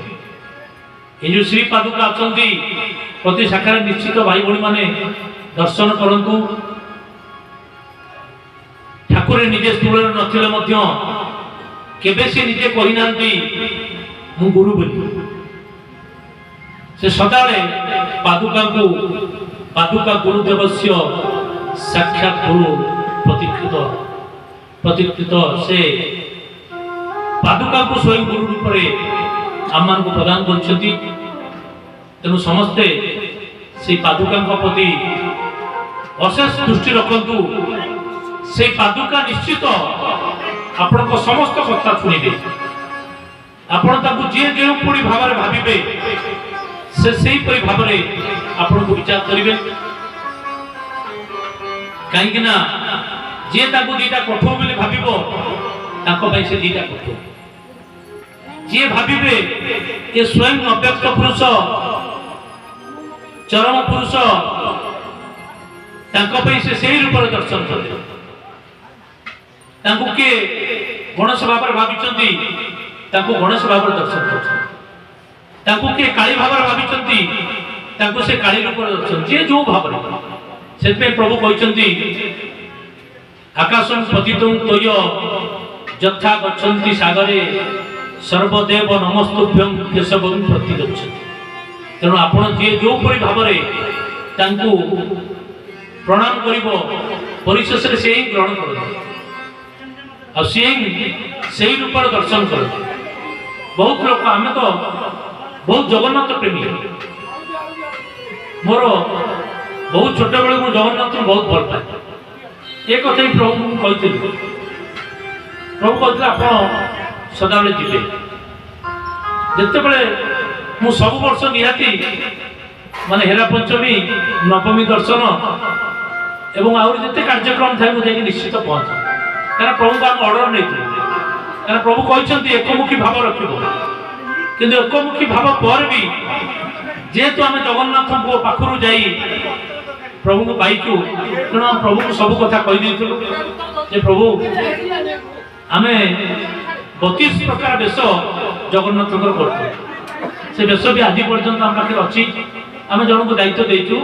ଏ ଯେଉଁ ଶ୍ରୀ ପାଦୁକା ଅଛନ୍ତି, ପ୍ରତି ଶାଖାରେ ନିଶ୍ଚିତ ଭାଇ ଭଉଣୀମାନେ ଦର୍ଶନ କରନ୍ତୁ। ଠାକୁର ନିଜେ ସ୍ଥୂଳରେ ନଥିଲେ ମଧ୍ୟ କେବେ ସେ ନିଜେ କହିନାହାନ୍ତି ମୁଁ ଗୁରୁ ବୋଲି। ସେ ସଦାବେଳେ ପାଦୁକା ଗୁରୁଦେବସ୍ୟ ସାକ୍ଷାତ ଗୁରୁ ପ୍ରତୀକ୍ଷିତ ସେ ପାଦୁକାକୁ ସ୍ୱୟଂ ଗୁରୁ ରୂପରେ ଆମମାନଙ୍କୁ ପ୍ରଦାନ କରିଛନ୍ତି। ତେଣୁ ସମସ୍ତେ ସେଇ ପାଦୁକାଙ୍କ ପ୍ରତି ଅଶେଷ ଦୃଷ୍ଟି ରଖନ୍ତୁ। ସେଇ ପାଦୁକା ନିଶ୍ଚିତ ଆପଣଙ୍କ ସମସ୍ତ କଥା ଶୁଣିବେ। ଆପଣ ତାକୁ ଯିଏ ଯେଉଁପରି ଭାବରେ ଭାବିବେ, ସେ ସେଇପରି ଭାବରେ ଆପଣଙ୍କୁ ବିଚାର କରିବେ। କାହିଁକି ନା ଯିଏ ତାକୁ ଦିଟା କଠୋର ବୋଲି ଭାବିବ, ତାଙ୍କ ପାଇଁ ସେ ଦିଟା କଠୋର। ଯିଏ ଭାବିବେ ଏ ସ୍ୱୟଂ ଅବ୍ୟକ୍ତ ପୁରୁଷ, ଚରମ ପୁରୁଷ, ତାଙ୍କ ପାଇଁ ସେ ସେଇ ରୂପରେ ଦର୍ଶନ କରିବେ। ତାଙ୍କୁ କିଏ ଗଣେଶ ଭାବରେ ଭାବିଛନ୍ତି, ତାଙ୍କୁ ଗଣେଶ ଭାବରେ ଦର୍ଶନ କରୁଛନ୍ତି। ତାଙ୍କୁ କିଏ କାଳୀ ଭାବରେ ଭାବିଛନ୍ତି, ତାଙ୍କୁ ସେ କାଳୀ ରୂପରେ ଦର୍ଶନ, ଯିଏ ଯୋଉ ଭାବରେ। ସେଥିପାଇଁ ପ୍ରଭୁ କହିଛନ୍ତି ଆକାଶଂ ପତିତଂ ତୋୟ ଯଥା ଗଚ୍ଛନ୍ତି ସାଗରେ ସର୍ବଦେବ ନମସ୍ତୁଭ୍ୟଂ କେଶବଂ ପ୍ରତିଗଚ୍ଛନ୍ତି। ତେଣୁ ଆପଣ ଯିଏ ଯୋଉପରି ଭାବରେ ତାଙ୍କୁ ପ୍ରଣାମ କରିବ, ପରିଶେଷରେ ସେ ହିଁ ଗ୍ରହଣ କରନ୍ତି ଆଉ ସିଏ ସେଇ ରୂପରେ ଦର୍ଶନ କରନ୍ତି। ବହୁତ ଲୋକ, ଆମେ ତ ବହୁତ ଜଗନ୍ନାଥ ପ୍ରେମୀ। ମୋର ବହୁତ ଛୋଟବେଳୁ ମୁଁ ଜଗନ୍ନାଥଙ୍କୁ ବହୁତ ଭଲ ପାଏ। ଏ କଥା ହିଁ ପ୍ରଭୁଙ୍କୁ କହିଥିଲି। ପ୍ରଭୁ କହିଥିଲେ ଆପଣ ସଦାବେଳେ ଯିବେ। ଯେତେବେଳେ ମୁଁ ସବୁ ବର୍ଷ ନିହାତି ମାନେ ହେରା ପଞ୍ଚମୀ, ନବମୀ ଦର୍ଶନ ଏବଂ ଆହୁରି ଯେତେ କାର୍ଯ୍ୟକ୍ରମ ଥାଏ ମୁଁ ଯାଇକି ନିଶ୍ଚିତ ପହଞ୍ଚେ। କାରଣ ପ୍ରଭୁଙ୍କୁ ଆମେ ଅର୍ଡର ନେଇଥିଲୁ। କାରଣ ପ୍ରଭୁ କହିଛନ୍ତି ଏକମୁଖୀ ଭାବ ରଖିବ। କିନ୍ତୁ ଏକମୁଖୀ ଭାବ ପରେ ବି ଯେହେତୁ ଆମେ ଜଗନ୍ନାଥଙ୍କ ପାଖରୁ ଯାଇ ପ୍ରଭୁଙ୍କୁ ପାଇଛୁ, ତେଣୁ ଆମେ ପ୍ରଭୁଙ୍କୁ ସବୁ କଥା କହିଦେଇଥିଲୁ ଯେ ପ୍ରଭୁ ଆମେ 32 ପ୍ରକାର ବେଶ ଜଗନ୍ନାଥଙ୍କର କରୁଛୁ। ସେ ବେଶ ବି ଆଜି ପର୍ଯ୍ୟନ୍ତ ଆମ ପାଖରେ ଅଛି। ଆମେ ଜଣଙ୍କୁ ଦାୟିତ୍ୱ ଦେଇଛୁ,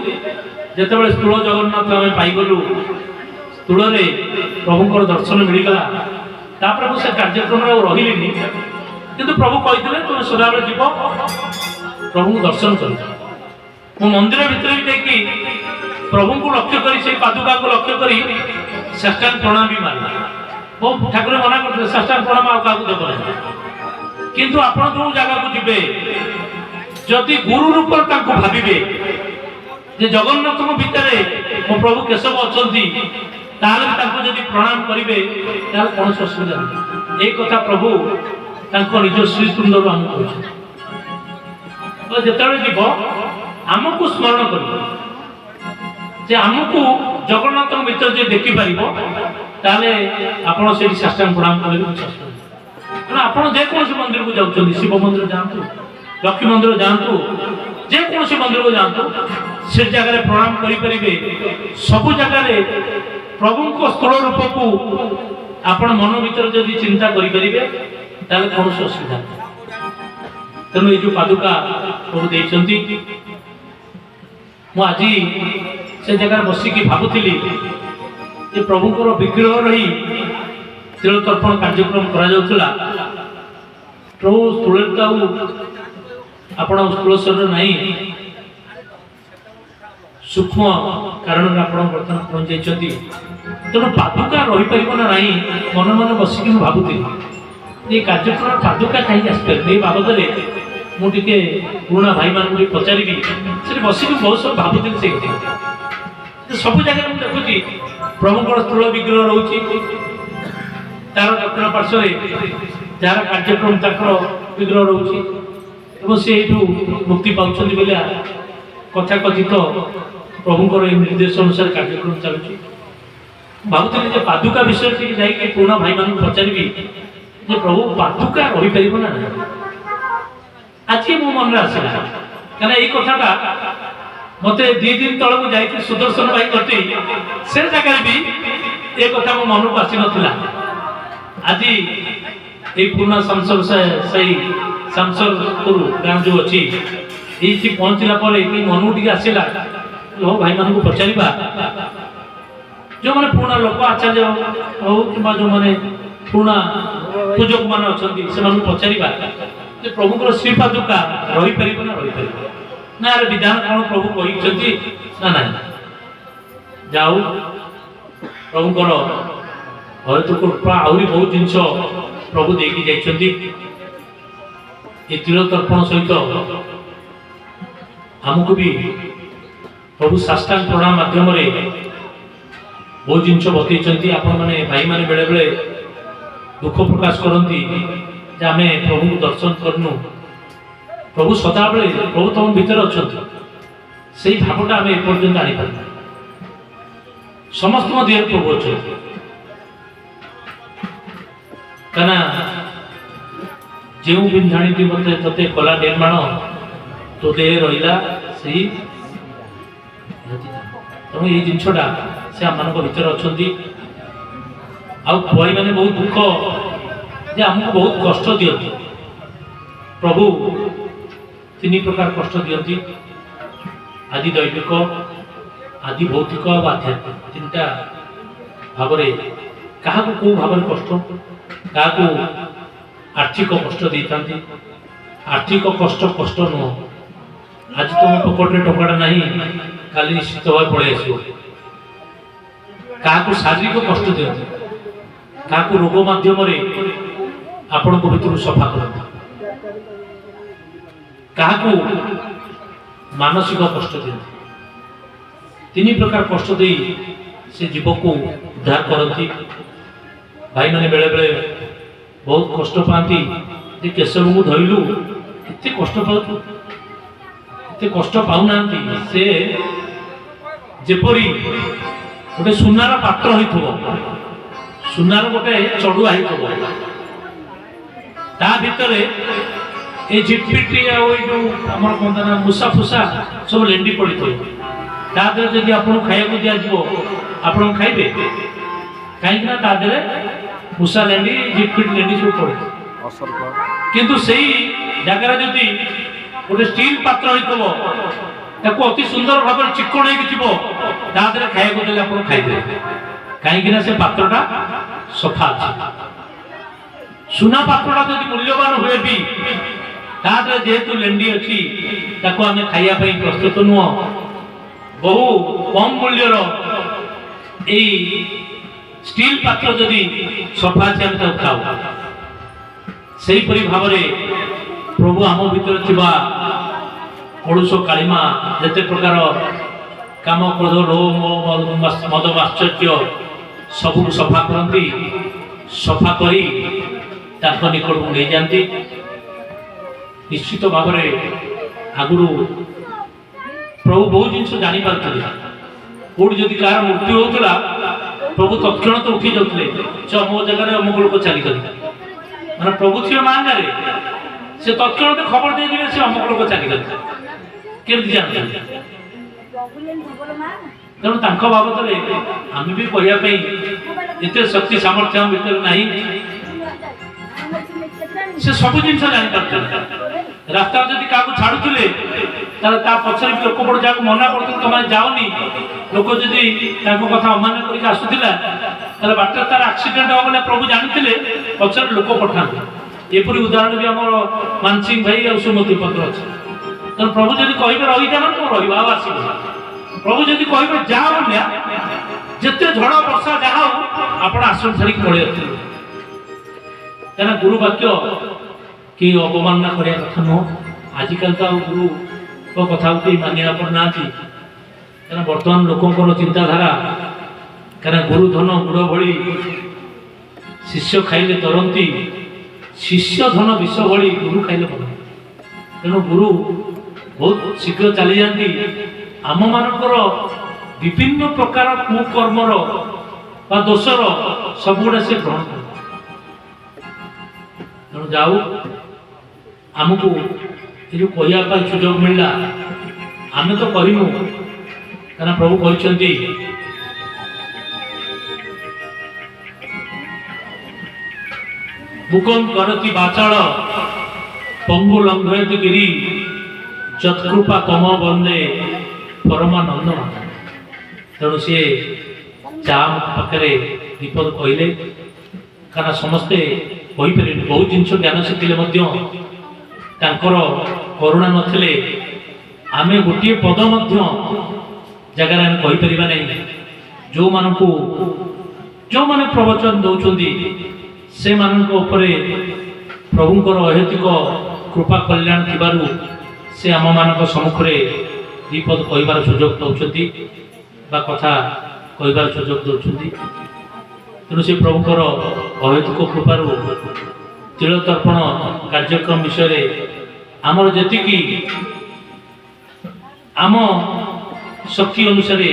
ଯେତେବେଳେ ସ୍ଥୂଳ ଜଗନ୍ନାଥ ଆମେ ପାଇଗଲୁ, ସ୍ଥୂଳରେ ପ୍ରଭୁଙ୍କର ଦର୍ଶନ ମିଳିଗଲା, ତାପରେ ମୁଁ ସେ କାର୍ଯ୍ୟକ୍ରମରେ ଆଉ ରହିଲିନି। କିନ୍ତୁ ପ୍ରଭୁ କହିଥିଲେ ତୁମେ ସଦାବେଳେ ଯିବ, ପ୍ରଭୁଙ୍କୁ ଦର୍ଶନ କରିବ। ମୁଁ ମନ୍ଦିର ଭିତରେ ବି ଯାଇକି ପ୍ରଭୁଙ୍କୁ ଲକ୍ଷ୍ୟ କରି, ସେଇ ପାଦୁକାକୁ ଲକ୍ଷ୍ୟ କରି ସାଷ୍ଟାଙ୍ଗ ପ୍ରଣାମ ବି ମାରିଲା। ବହୁତ ଠାକୁର ମନା କରିଥିଲେ ସାଷ୍ଟାଙ୍ଗ ପ୍ରଣାମ ଆଉ କାହାକୁ ଦେବ ନାହିଁ। କିନ୍ତୁ ଆପଣ ଯୋଉ ଜାଗାକୁ ଯିବେ, ଯଦି ଗୁରୁ ରୂପରେ ତାଙ୍କୁ ଭାବିବେ ଯେ ଜଗନ୍ନାଥଙ୍କ ଭିତରେ ମୋ ପ୍ରଭୁ କେଶବ ଅଛନ୍ତି, ତାହେଲେ ବି ତାଙ୍କୁ ଯଦି ପ୍ରଣାମ କରିବେ, ତାହେଲେ କୌଣସି ଅସୁବିଧା ନାହିଁ। ଏଇ କଥା ପ୍ରଭୁ ତାଙ୍କ ନିଜ ଶ୍ରୀତୁଣ୍ଡରୁ ଆମକୁ କହିଛନ୍ତି। ଯେତେବେଳେ ଯିବ ଆମକୁ ସ୍ମରଣ କରିବ ଯେ ଆମକୁ ଜଗନ୍ନାଥଙ୍କ ଭିତରେ ଯିଏ ଦେଖିପାରିବ, ତାହେଲେ ଆପଣ ସେଇଠି ସାଷ୍ଟାଙ୍ଗ ପ୍ରଣାମ କରିବେ। କାରଣ ଆପଣ ଯେକୌଣସି ମନ୍ଦିରକୁ ଯାଉଛନ୍ତି, ଶିବ ମନ୍ଦିର ଯାଆନ୍ତୁ, ଲକ୍ଷ୍ମୀ ମନ୍ଦିର ଯାଆନ୍ତୁ, ଯେକୌଣସି ମନ୍ଦିରକୁ ଯାଆନ୍ତୁ, ସେ ଜାଗାରେ ପ୍ରଣାମ କରିପାରିବେ। ସବୁ ଜାଗାରେ ପ୍ରଭୁଙ୍କ ସ୍ଥଳ ରୂପକୁ ଆପଣ ମନ ଭିତରେ ଯଦି ଚିନ୍ତା କରିପାରିବେ, ତାହେଲେ କୌଣସି ଅସୁବିଧା ନାହିଁ। ତେଣୁ ଏଇ ଯୋଉ ପାଦୁକା ପ୍ରଭୁ ଦେଇଛନ୍ତି, ମୁଁ ଆଜି से जगह बसिकी भावुली जे प्रभुंर विग्रह रही तिल तर्पण कार्यक्रम करा प्रभु स्थूल आपण स्थूलेश्वर नहीं सूक्ष्म कारण बर्तमान पहुंचाई तेणु पादुका रही पार ना ना मन मन बसिक भावुली ये कार्यक्रम पादुका कहीं आसपार ये बाबद मुझे पुराणा भाई मान पचारि से बसिक बहुत सब भावुली से सब जगह मुझे देखुची प्रभुंर स्थूल विग्रह रोचे तार दक्षिण पार्श्व जार कार्यक्रम तक विग्रह रोचे से मुक्ति पाँच कथा कथित प्रभुंर निर्देश अनुसार कार्यक्रम चलुची भावुली पादुका विषय जाकि पुराणा भाई मान पचारि प्रभु पादुका रही पार ना आज मो मन आसला कहीं ये कथाटा मत 2 दिन तल को जाइए सुदर्शन भाई कटे से जगह भी ये कथा मो मन को आसी ना आज ये पुराना सांसद सही सांसदपुर गाँव जो अच्छी ये पहुँचला मन टे आसला लो भाई मान को पचारा जो मैंने पुराना लोक आचार्य हो कि जो मैंने पुराना पूजक मान अच्छा से पचारा प्रभुंर श्रीपादुका रही पार ना रही पार ना यार विधान कौन प्रभु कही ना ना जाऊ प्रभुंर हयत कृपा आहरी बहुत जिनस प्रभु देकी जाइछन्ति ये तिल तर्पण सहित आमको भी प्रभु साष्टांग प्रणाम माध्यम बहुत जिनस बतई आपण मैंने भाई मैंने बेले बेले दुख प्रकाश करती आम प्रभु को दर्शन करनु प्रभु सदा बेले प्रभु तुम भीतर अच्छा से भावटा आम एपर्यंत आनी पार समस्त देह प्रभु अच्छा कहना जो बिंधाणी मत ते कला निर्माण तो देह रहा से तेणु ये जिनटा से आम भीतर अच्छा भाई मैंने बहुत दुख जे आमको बहुत कष्ट दियंती प्रभु 3 प्रकार कष्ट दियंती आदि दैविक आदि भौतिक और आध्यात्मिक 3टा भाव क्या कौ भाव कष्ट क्या आर्थिक कष्ट देता आर्थिक कष्ट कष्ट नुह आज तुम पकेटे टंकाटा ना काली निश्चित भाव पड़े आस क्या शारीरिक कष्ट दियंती क्या रोग माध्यम आपण को भीतर सफा करते क्या मानसिक कष्ट दिखते 3 प्रकार कष्ट दे से जीव को उद्धार करती भाई मैंने बेले बेले बहुत कष्ट पाती केशव को धरलु एत कष्ट पाऊ एत कष्ट पाऊना से जेपरी गोटे सुनार पात्र हो सुनार गोटे चढ़ुआ हो ता भितर ये झिटपिटी आम कहता ना मूसा फूसा सब लेंडी पड़ी थे जब आपको खाया दिज्व आप खाइबे कहीं मूसा लेंडी झिटपिट लेंडी सब पड़े किंतु से जगार जदि गोटे स्टील पात्र हो अति सुंदर भाव चिक्कण होकर खाया देते आप खाइबे कहीं से पात्रटा सफा अच्छे सुना पात्रटा जब मूल्यवान हुए भी जेहेतु लेंडी अच्छी आम खायापी प्रस्तुत नुह बहु कम मूल्यर स्टील पात्र जदि सफा अच्छे आम खाऊ से भाव प्रभु आम भीतर थिबा कलुष कालीमा जिते प्रकार काम क्रोध लोभ मद आश्चर्य सबू सफा करती सफा करी निकट को नहीं जाती निश्चित भाव आगुरी प्रभु बहुत जिन जानी पारे कौटी जदि कह मृत्यु होता प्रभु तत्ण तो उठी जाते मो जगह अमुक लोक चली मैंने प्रभु थी मांगे से तत्ण तो खबर दे दिए से अमुक लोक चली केमती जानते तेणु बाबद आम भी कहवाई एत शक्ति सामर्थ्य भर ना से सब जिन जानी पारते रास्ता जब क्या छाड़ुले पचर भी लोक बड़ जहाँ मना करते तुम जाओनी লোକ ଯଦି ତାଙ୍କ କଥା ଅମାନ୍ୟ କରିକି ଆସୁଥିଲା ତାହେଲେ ବାଟରେ ତାର ଆକ୍ସିଡେଣ୍ଟ ହବ ବୋଲି ପ୍ରଭୁ ଜାଣିଥିଲେ ପଛରେ ଲୋକ ପଠାନ୍ତି। ଏପରି ଉଦାହରଣ ବି ଆମର ମାନସିଂ ଭାଇ ଆଉ ସୁମତି ପତ୍ର ଅଛି। ତେଣୁ ପ୍ରଭୁ ଯଦି କହିବେ ରହିଯା ମାନେ ତୁ ରହିବ ଆଉ ଆସିବ। ପ୍ରଭୁ ଯଦି କହିବେ ଯାହା ବୋଲିଆ ଯେତେ ଝଡ଼ ବର୍ଷା ଯାହା ହଉ ଆପଣ ଆଶ୍ରମ ଛାଡ଼ିକି ପଳେଇ ଆସିବେ। କାହିଁକିନା ଗୁରୁ ବାକ୍ୟ କି ଅବମାନନା କରିବା କଥା ନୁହଁ। ଆଜିକାଲି ତ ଆଉ ଗୁରୁଙ୍କ କଥାକୁ କେହି ମାନିବା ପଡ଼ିନାହାନ୍ତି। କାହିଁକିନା ବର୍ତ୍ତମାନ ଲୋକଙ୍କର ଚିନ୍ତାଧାରା କାହିଁକିନା ଗୁରୁ ଧନ ଗୁଡ଼ ଭଳି ଶିଷ୍ୟ ଖାଇଲେ ତରନ୍ତି, ଶିଷ୍ୟ ଧନ ବିଷ ଭଳି ଗୁରୁ ଖାଇଲେ ଭଲ। ତେଣୁ ଗୁରୁ ବହୁତ ଶୀଘ୍ର ଚାଲିଯାଆନ୍ତି। ଆମମାନଙ୍କର ବିଭିନ୍ନ ପ୍ରକାର କୁକର୍ମର ବା ଦୋଷର ସବୁଗୁଡ଼ା ସେ ଗ୍ରହଣ କରେ। ତେଣୁ ଯାଉ ଆମକୁ ଏ ଯେଉଁ କହିବା ପାଇଁ ସୁଯୋଗ ମିଳିଲା ଆମେ ତ କହିନୁ, କାହିଁକିନା ପ୍ରଭୁ କହିଛନ୍ତି ମୁକଂ କରତି ବାଚାଳ ପଙ୍ଗୁ ଲଙ୍ଘୟତି ଗିରି ଯତ୍କୃପା ତମ ବନ୍ଦେ ପରମାନନ୍ଦ। ତେଣୁ ସିଏ ଯାହା ପାଖରେ ବିପଦ କହିଲେ, କାରଣ ସମସ୍ତେ କହିପାରିବେନି। ବହୁତ ଜିନିଷ ଜ୍ଞାନ ଶିଖିଲେ ମଧ୍ୟ ତାଙ୍କର କରୁଣା ନଥିଲେ ଆମେ ଗୋଟିଏ ପଦ ମଧ୍ୟ ଜାଗାରେ ଆମେ କହିପାରିବା ନାହିଁ। ଯେଉଁମାନେ ପ୍ରବଚନ ଦେଉଛନ୍ତି ସେମାନଙ୍କ ଉପରେ ପ୍ରଭୁଙ୍କର ଅହେତୁକ କୃପା କଲ୍ୟାଣ ଥିବାରୁ ସେ ଆମମାନଙ୍କ ସମ୍ମୁଖରେ ବିପଦ କହିବାର ସୁଯୋଗ ଦେଉଛନ୍ତି ବା କଥା କହିବାର ସୁଯୋଗ ଦେଉଛନ୍ତି। ତେଣୁ ସେ ପ୍ରଭୁଙ୍କର ଅହେତୁକ କୃପାରୁ ତିଳତର୍ପଣ କାର୍ଯ୍ୟକ୍ରମ ବିଷୟରେ ଆମର ଯେତିକି ଆମ ଶକ୍ତି ଅନୁସାରେ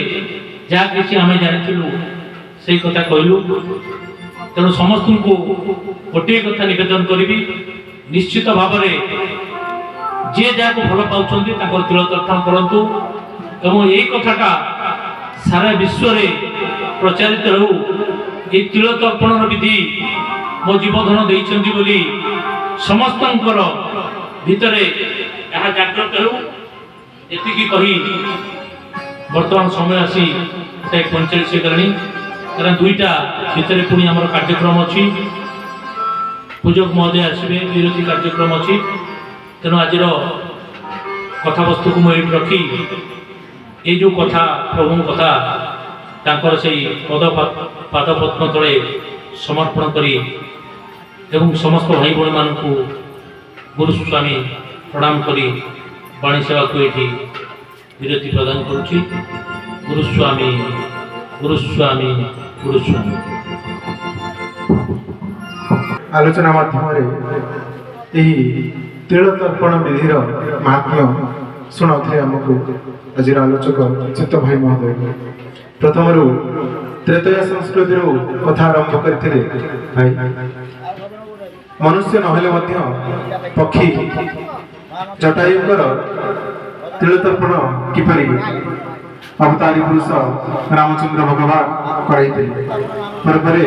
ଯାହା କିଛି ଆମେ ଜାଣିଥିଲୁ ସେଇ କଥା କହିଲୁ। ତେଣୁ ସମସ୍ତଙ୍କୁ ଗୋଟିଏ କଥା ନିବେଦନ କରିବି, ନିଶ୍ଚିତ ଭାବରେ ଯିଏ ଯାହାକୁ ଭଲ ପାଉଛନ୍ତି ତାଙ୍କର ତିଳତର୍ପଣ କରନ୍ତୁ ଏବଂ ଏଇ କଥାଟା ସାରା ବିଶ୍ୱରେ ପ୍ରଚାରିତ ହେଉ। এই ତିଳତର୍ପଣର ବିଧି ମୋ ଜୀବଧନ ଦେଇଛନ୍ତି ବୋଲି ସମସ୍ତଙ୍କର ଭିତରେ ଏହା ଜାଗ୍ରତ ହେଉ। ଏତିକି କହି ବର୍ତ୍ତମାନ ସମୟ ଆସି 45 ହେଇଗଲାଣି। କାରଣ 2ଟା ଭିତରେ ପୁଣି ଆମର କାର୍ଯ୍ୟକ୍ରମ ଅଛି, ପୂଜକ ମହୋଦୟ ଆସିବେ, ବିରୋଧୀ କାର୍ଯ୍ୟକ୍ରମ ଅଛି। ତେଣୁ ଆଜିର କଥାବସ୍ତୁକୁ ମୁଁ ଏଇଠି ରଖି ଏଇ ଯେଉଁ କଥା ପ୍ରଭୁଙ୍କ କଥା ତାଙ୍କର ସେଇ ପାଦପଦ୍ମ ତଳେ ସମର୍ପଣ କରି ଏବଂ ସମସ୍ତ ଭାଇ ଭଉଣୀମାନଙ୍କୁ ଗୁରୁ ସ୍ୱାମୀ ପ୍ରଣାମ କରି ବାଣୀ ସେବାକୁ ଏଠି ବିରତି ପ୍ରଦାନ କରୁଛି। ଗୁରୁ ସ୍ୱାମୀ, ଗୁରୁ ସ୍ୱାମୀ, ଗୁରୁ ସ୍ୱାମୀ। ଆଲୋଚନା ମାଧ୍ୟମରେ ଏହି ତିଳତର୍ପଣ ବିଧିର ମାହାତ୍ମ୍ୟ ଶୁଣାଉଥିଲେ ଆମକୁ ଆଜିର ଆଲୋଚକ ଚିତ୍ତ ଭାଇ ମହୋଦୟ। ପ୍ରଥମରୁ ତ୍ରେତୟା ସଂସ୍କୃତିରୁ କଥା ଆରମ୍ଭ କରିଥିଲେ ଭାଇ। ମନୁଷ୍ୟ ନହେଲେ ମଧ୍ୟ ପକ୍ଷୀ ଜଟାୟୁଙ୍କର ତିଳତର୍ପଣ କିପରି ଅବତାରୀ ପୁରୁଷ ରାମଚନ୍ଦ୍ର ଭଗବାନ କରାଇଥିଲେ। ପରେ ପରେ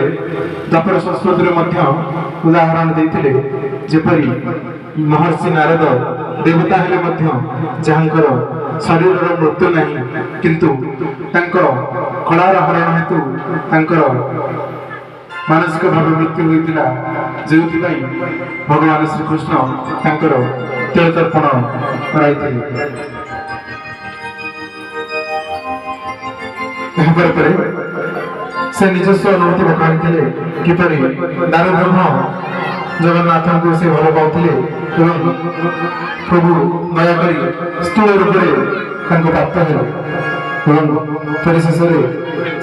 ଦ୍ୱାପର ସଂସ୍କୃତିରେ ମଧ୍ୟ ଉଦାହରଣ ଦେଇଥିଲେ, ଯେପରି ମହର୍ଷି ନାରଦ ଦେବତା ହେଲେ ମଧ୍ୟ ଯାହାଙ୍କର ଶରୀରର ମୃତ୍ୟୁ ନାହିଁ, କିନ୍ତୁ ତାଙ୍କ କଳାର ହରଣ ହେତୁ ତାଙ୍କର ମାନସିକ ଭାବେ ମୃତ୍ୟୁ ହୋଇଥିଲା, ଯେଉଁଥିପାଇଁ ଭଗବାନ ଶ୍ରୀକୃଷ୍ଣ ତାଙ୍କର ତିଳତର୍ପଣ କରାଇଥିଲେ। ଏହାପରେ ପରେ ସେ ନିଜସ୍ୱ ଅନୁଭୂତି ପକାଇଥିଲେ କିପରି ଦାରୁବ୍ରହ୍ମ ଜଗନ୍ନାଥଙ୍କୁ ସେ ଭଲ ପାଉଥିଲେ ଏବଂ ପ୍ରଭୁ ଦୟାକରି ସ୍ଥୂଳ ରୂପରେ ତାଙ୍କୁ ପ୍ରାପ୍ତ ହେଲେ ଏବଂ ପରିଶେଷରେ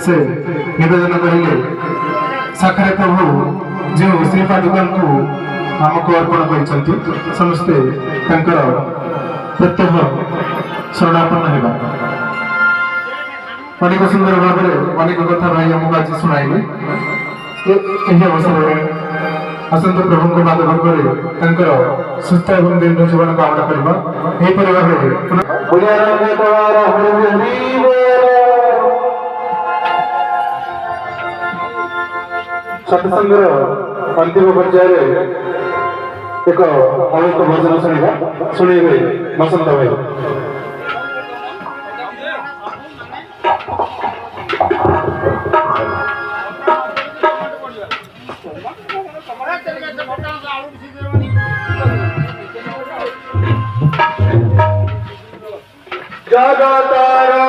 ସେ ନିବେଦନ କରିଲେ, ସାକ୍ଷାତ ପ୍ରଭୁ ଯେଉଁ ଶ୍ରୀପାଦୁକାଙ୍କୁ ଆମକୁ ଅର୍ପଣ କରିଛନ୍ତି ସମସ୍ତେ ତାଙ୍କର ପ୍ରତ୍ୟହ ଶରଣାପନ୍ନ ହେବା। ଅନେକ ସୁନ୍ଦର ଭାବରେ ଅନେକ କଥା ଭାଇ ଆମକୁ ଆଜି ଶୁଣାଇଲେ। ଏହି ଅବସରରେ ଆସନ୍ତୁ ପ୍ରଭୁଙ୍କ ପାଦ ବର୍ଗରେ ତାଙ୍କର ସୁସ୍ଥ ଏବଂ ଦୀର୍ଘ ଜୀବନ କାମନା କରିବା। ଏହିପରି ଭାବରେ ସତ୍ସଙ୍ଗର ଅନ୍ତିମ ପର୍ଯ୍ୟାୟରେ ଏକ ଅଳ୍ପ ଭଜନ ଶୁଣିବେ ବସନ୍ତ ଭାଇ। জগতর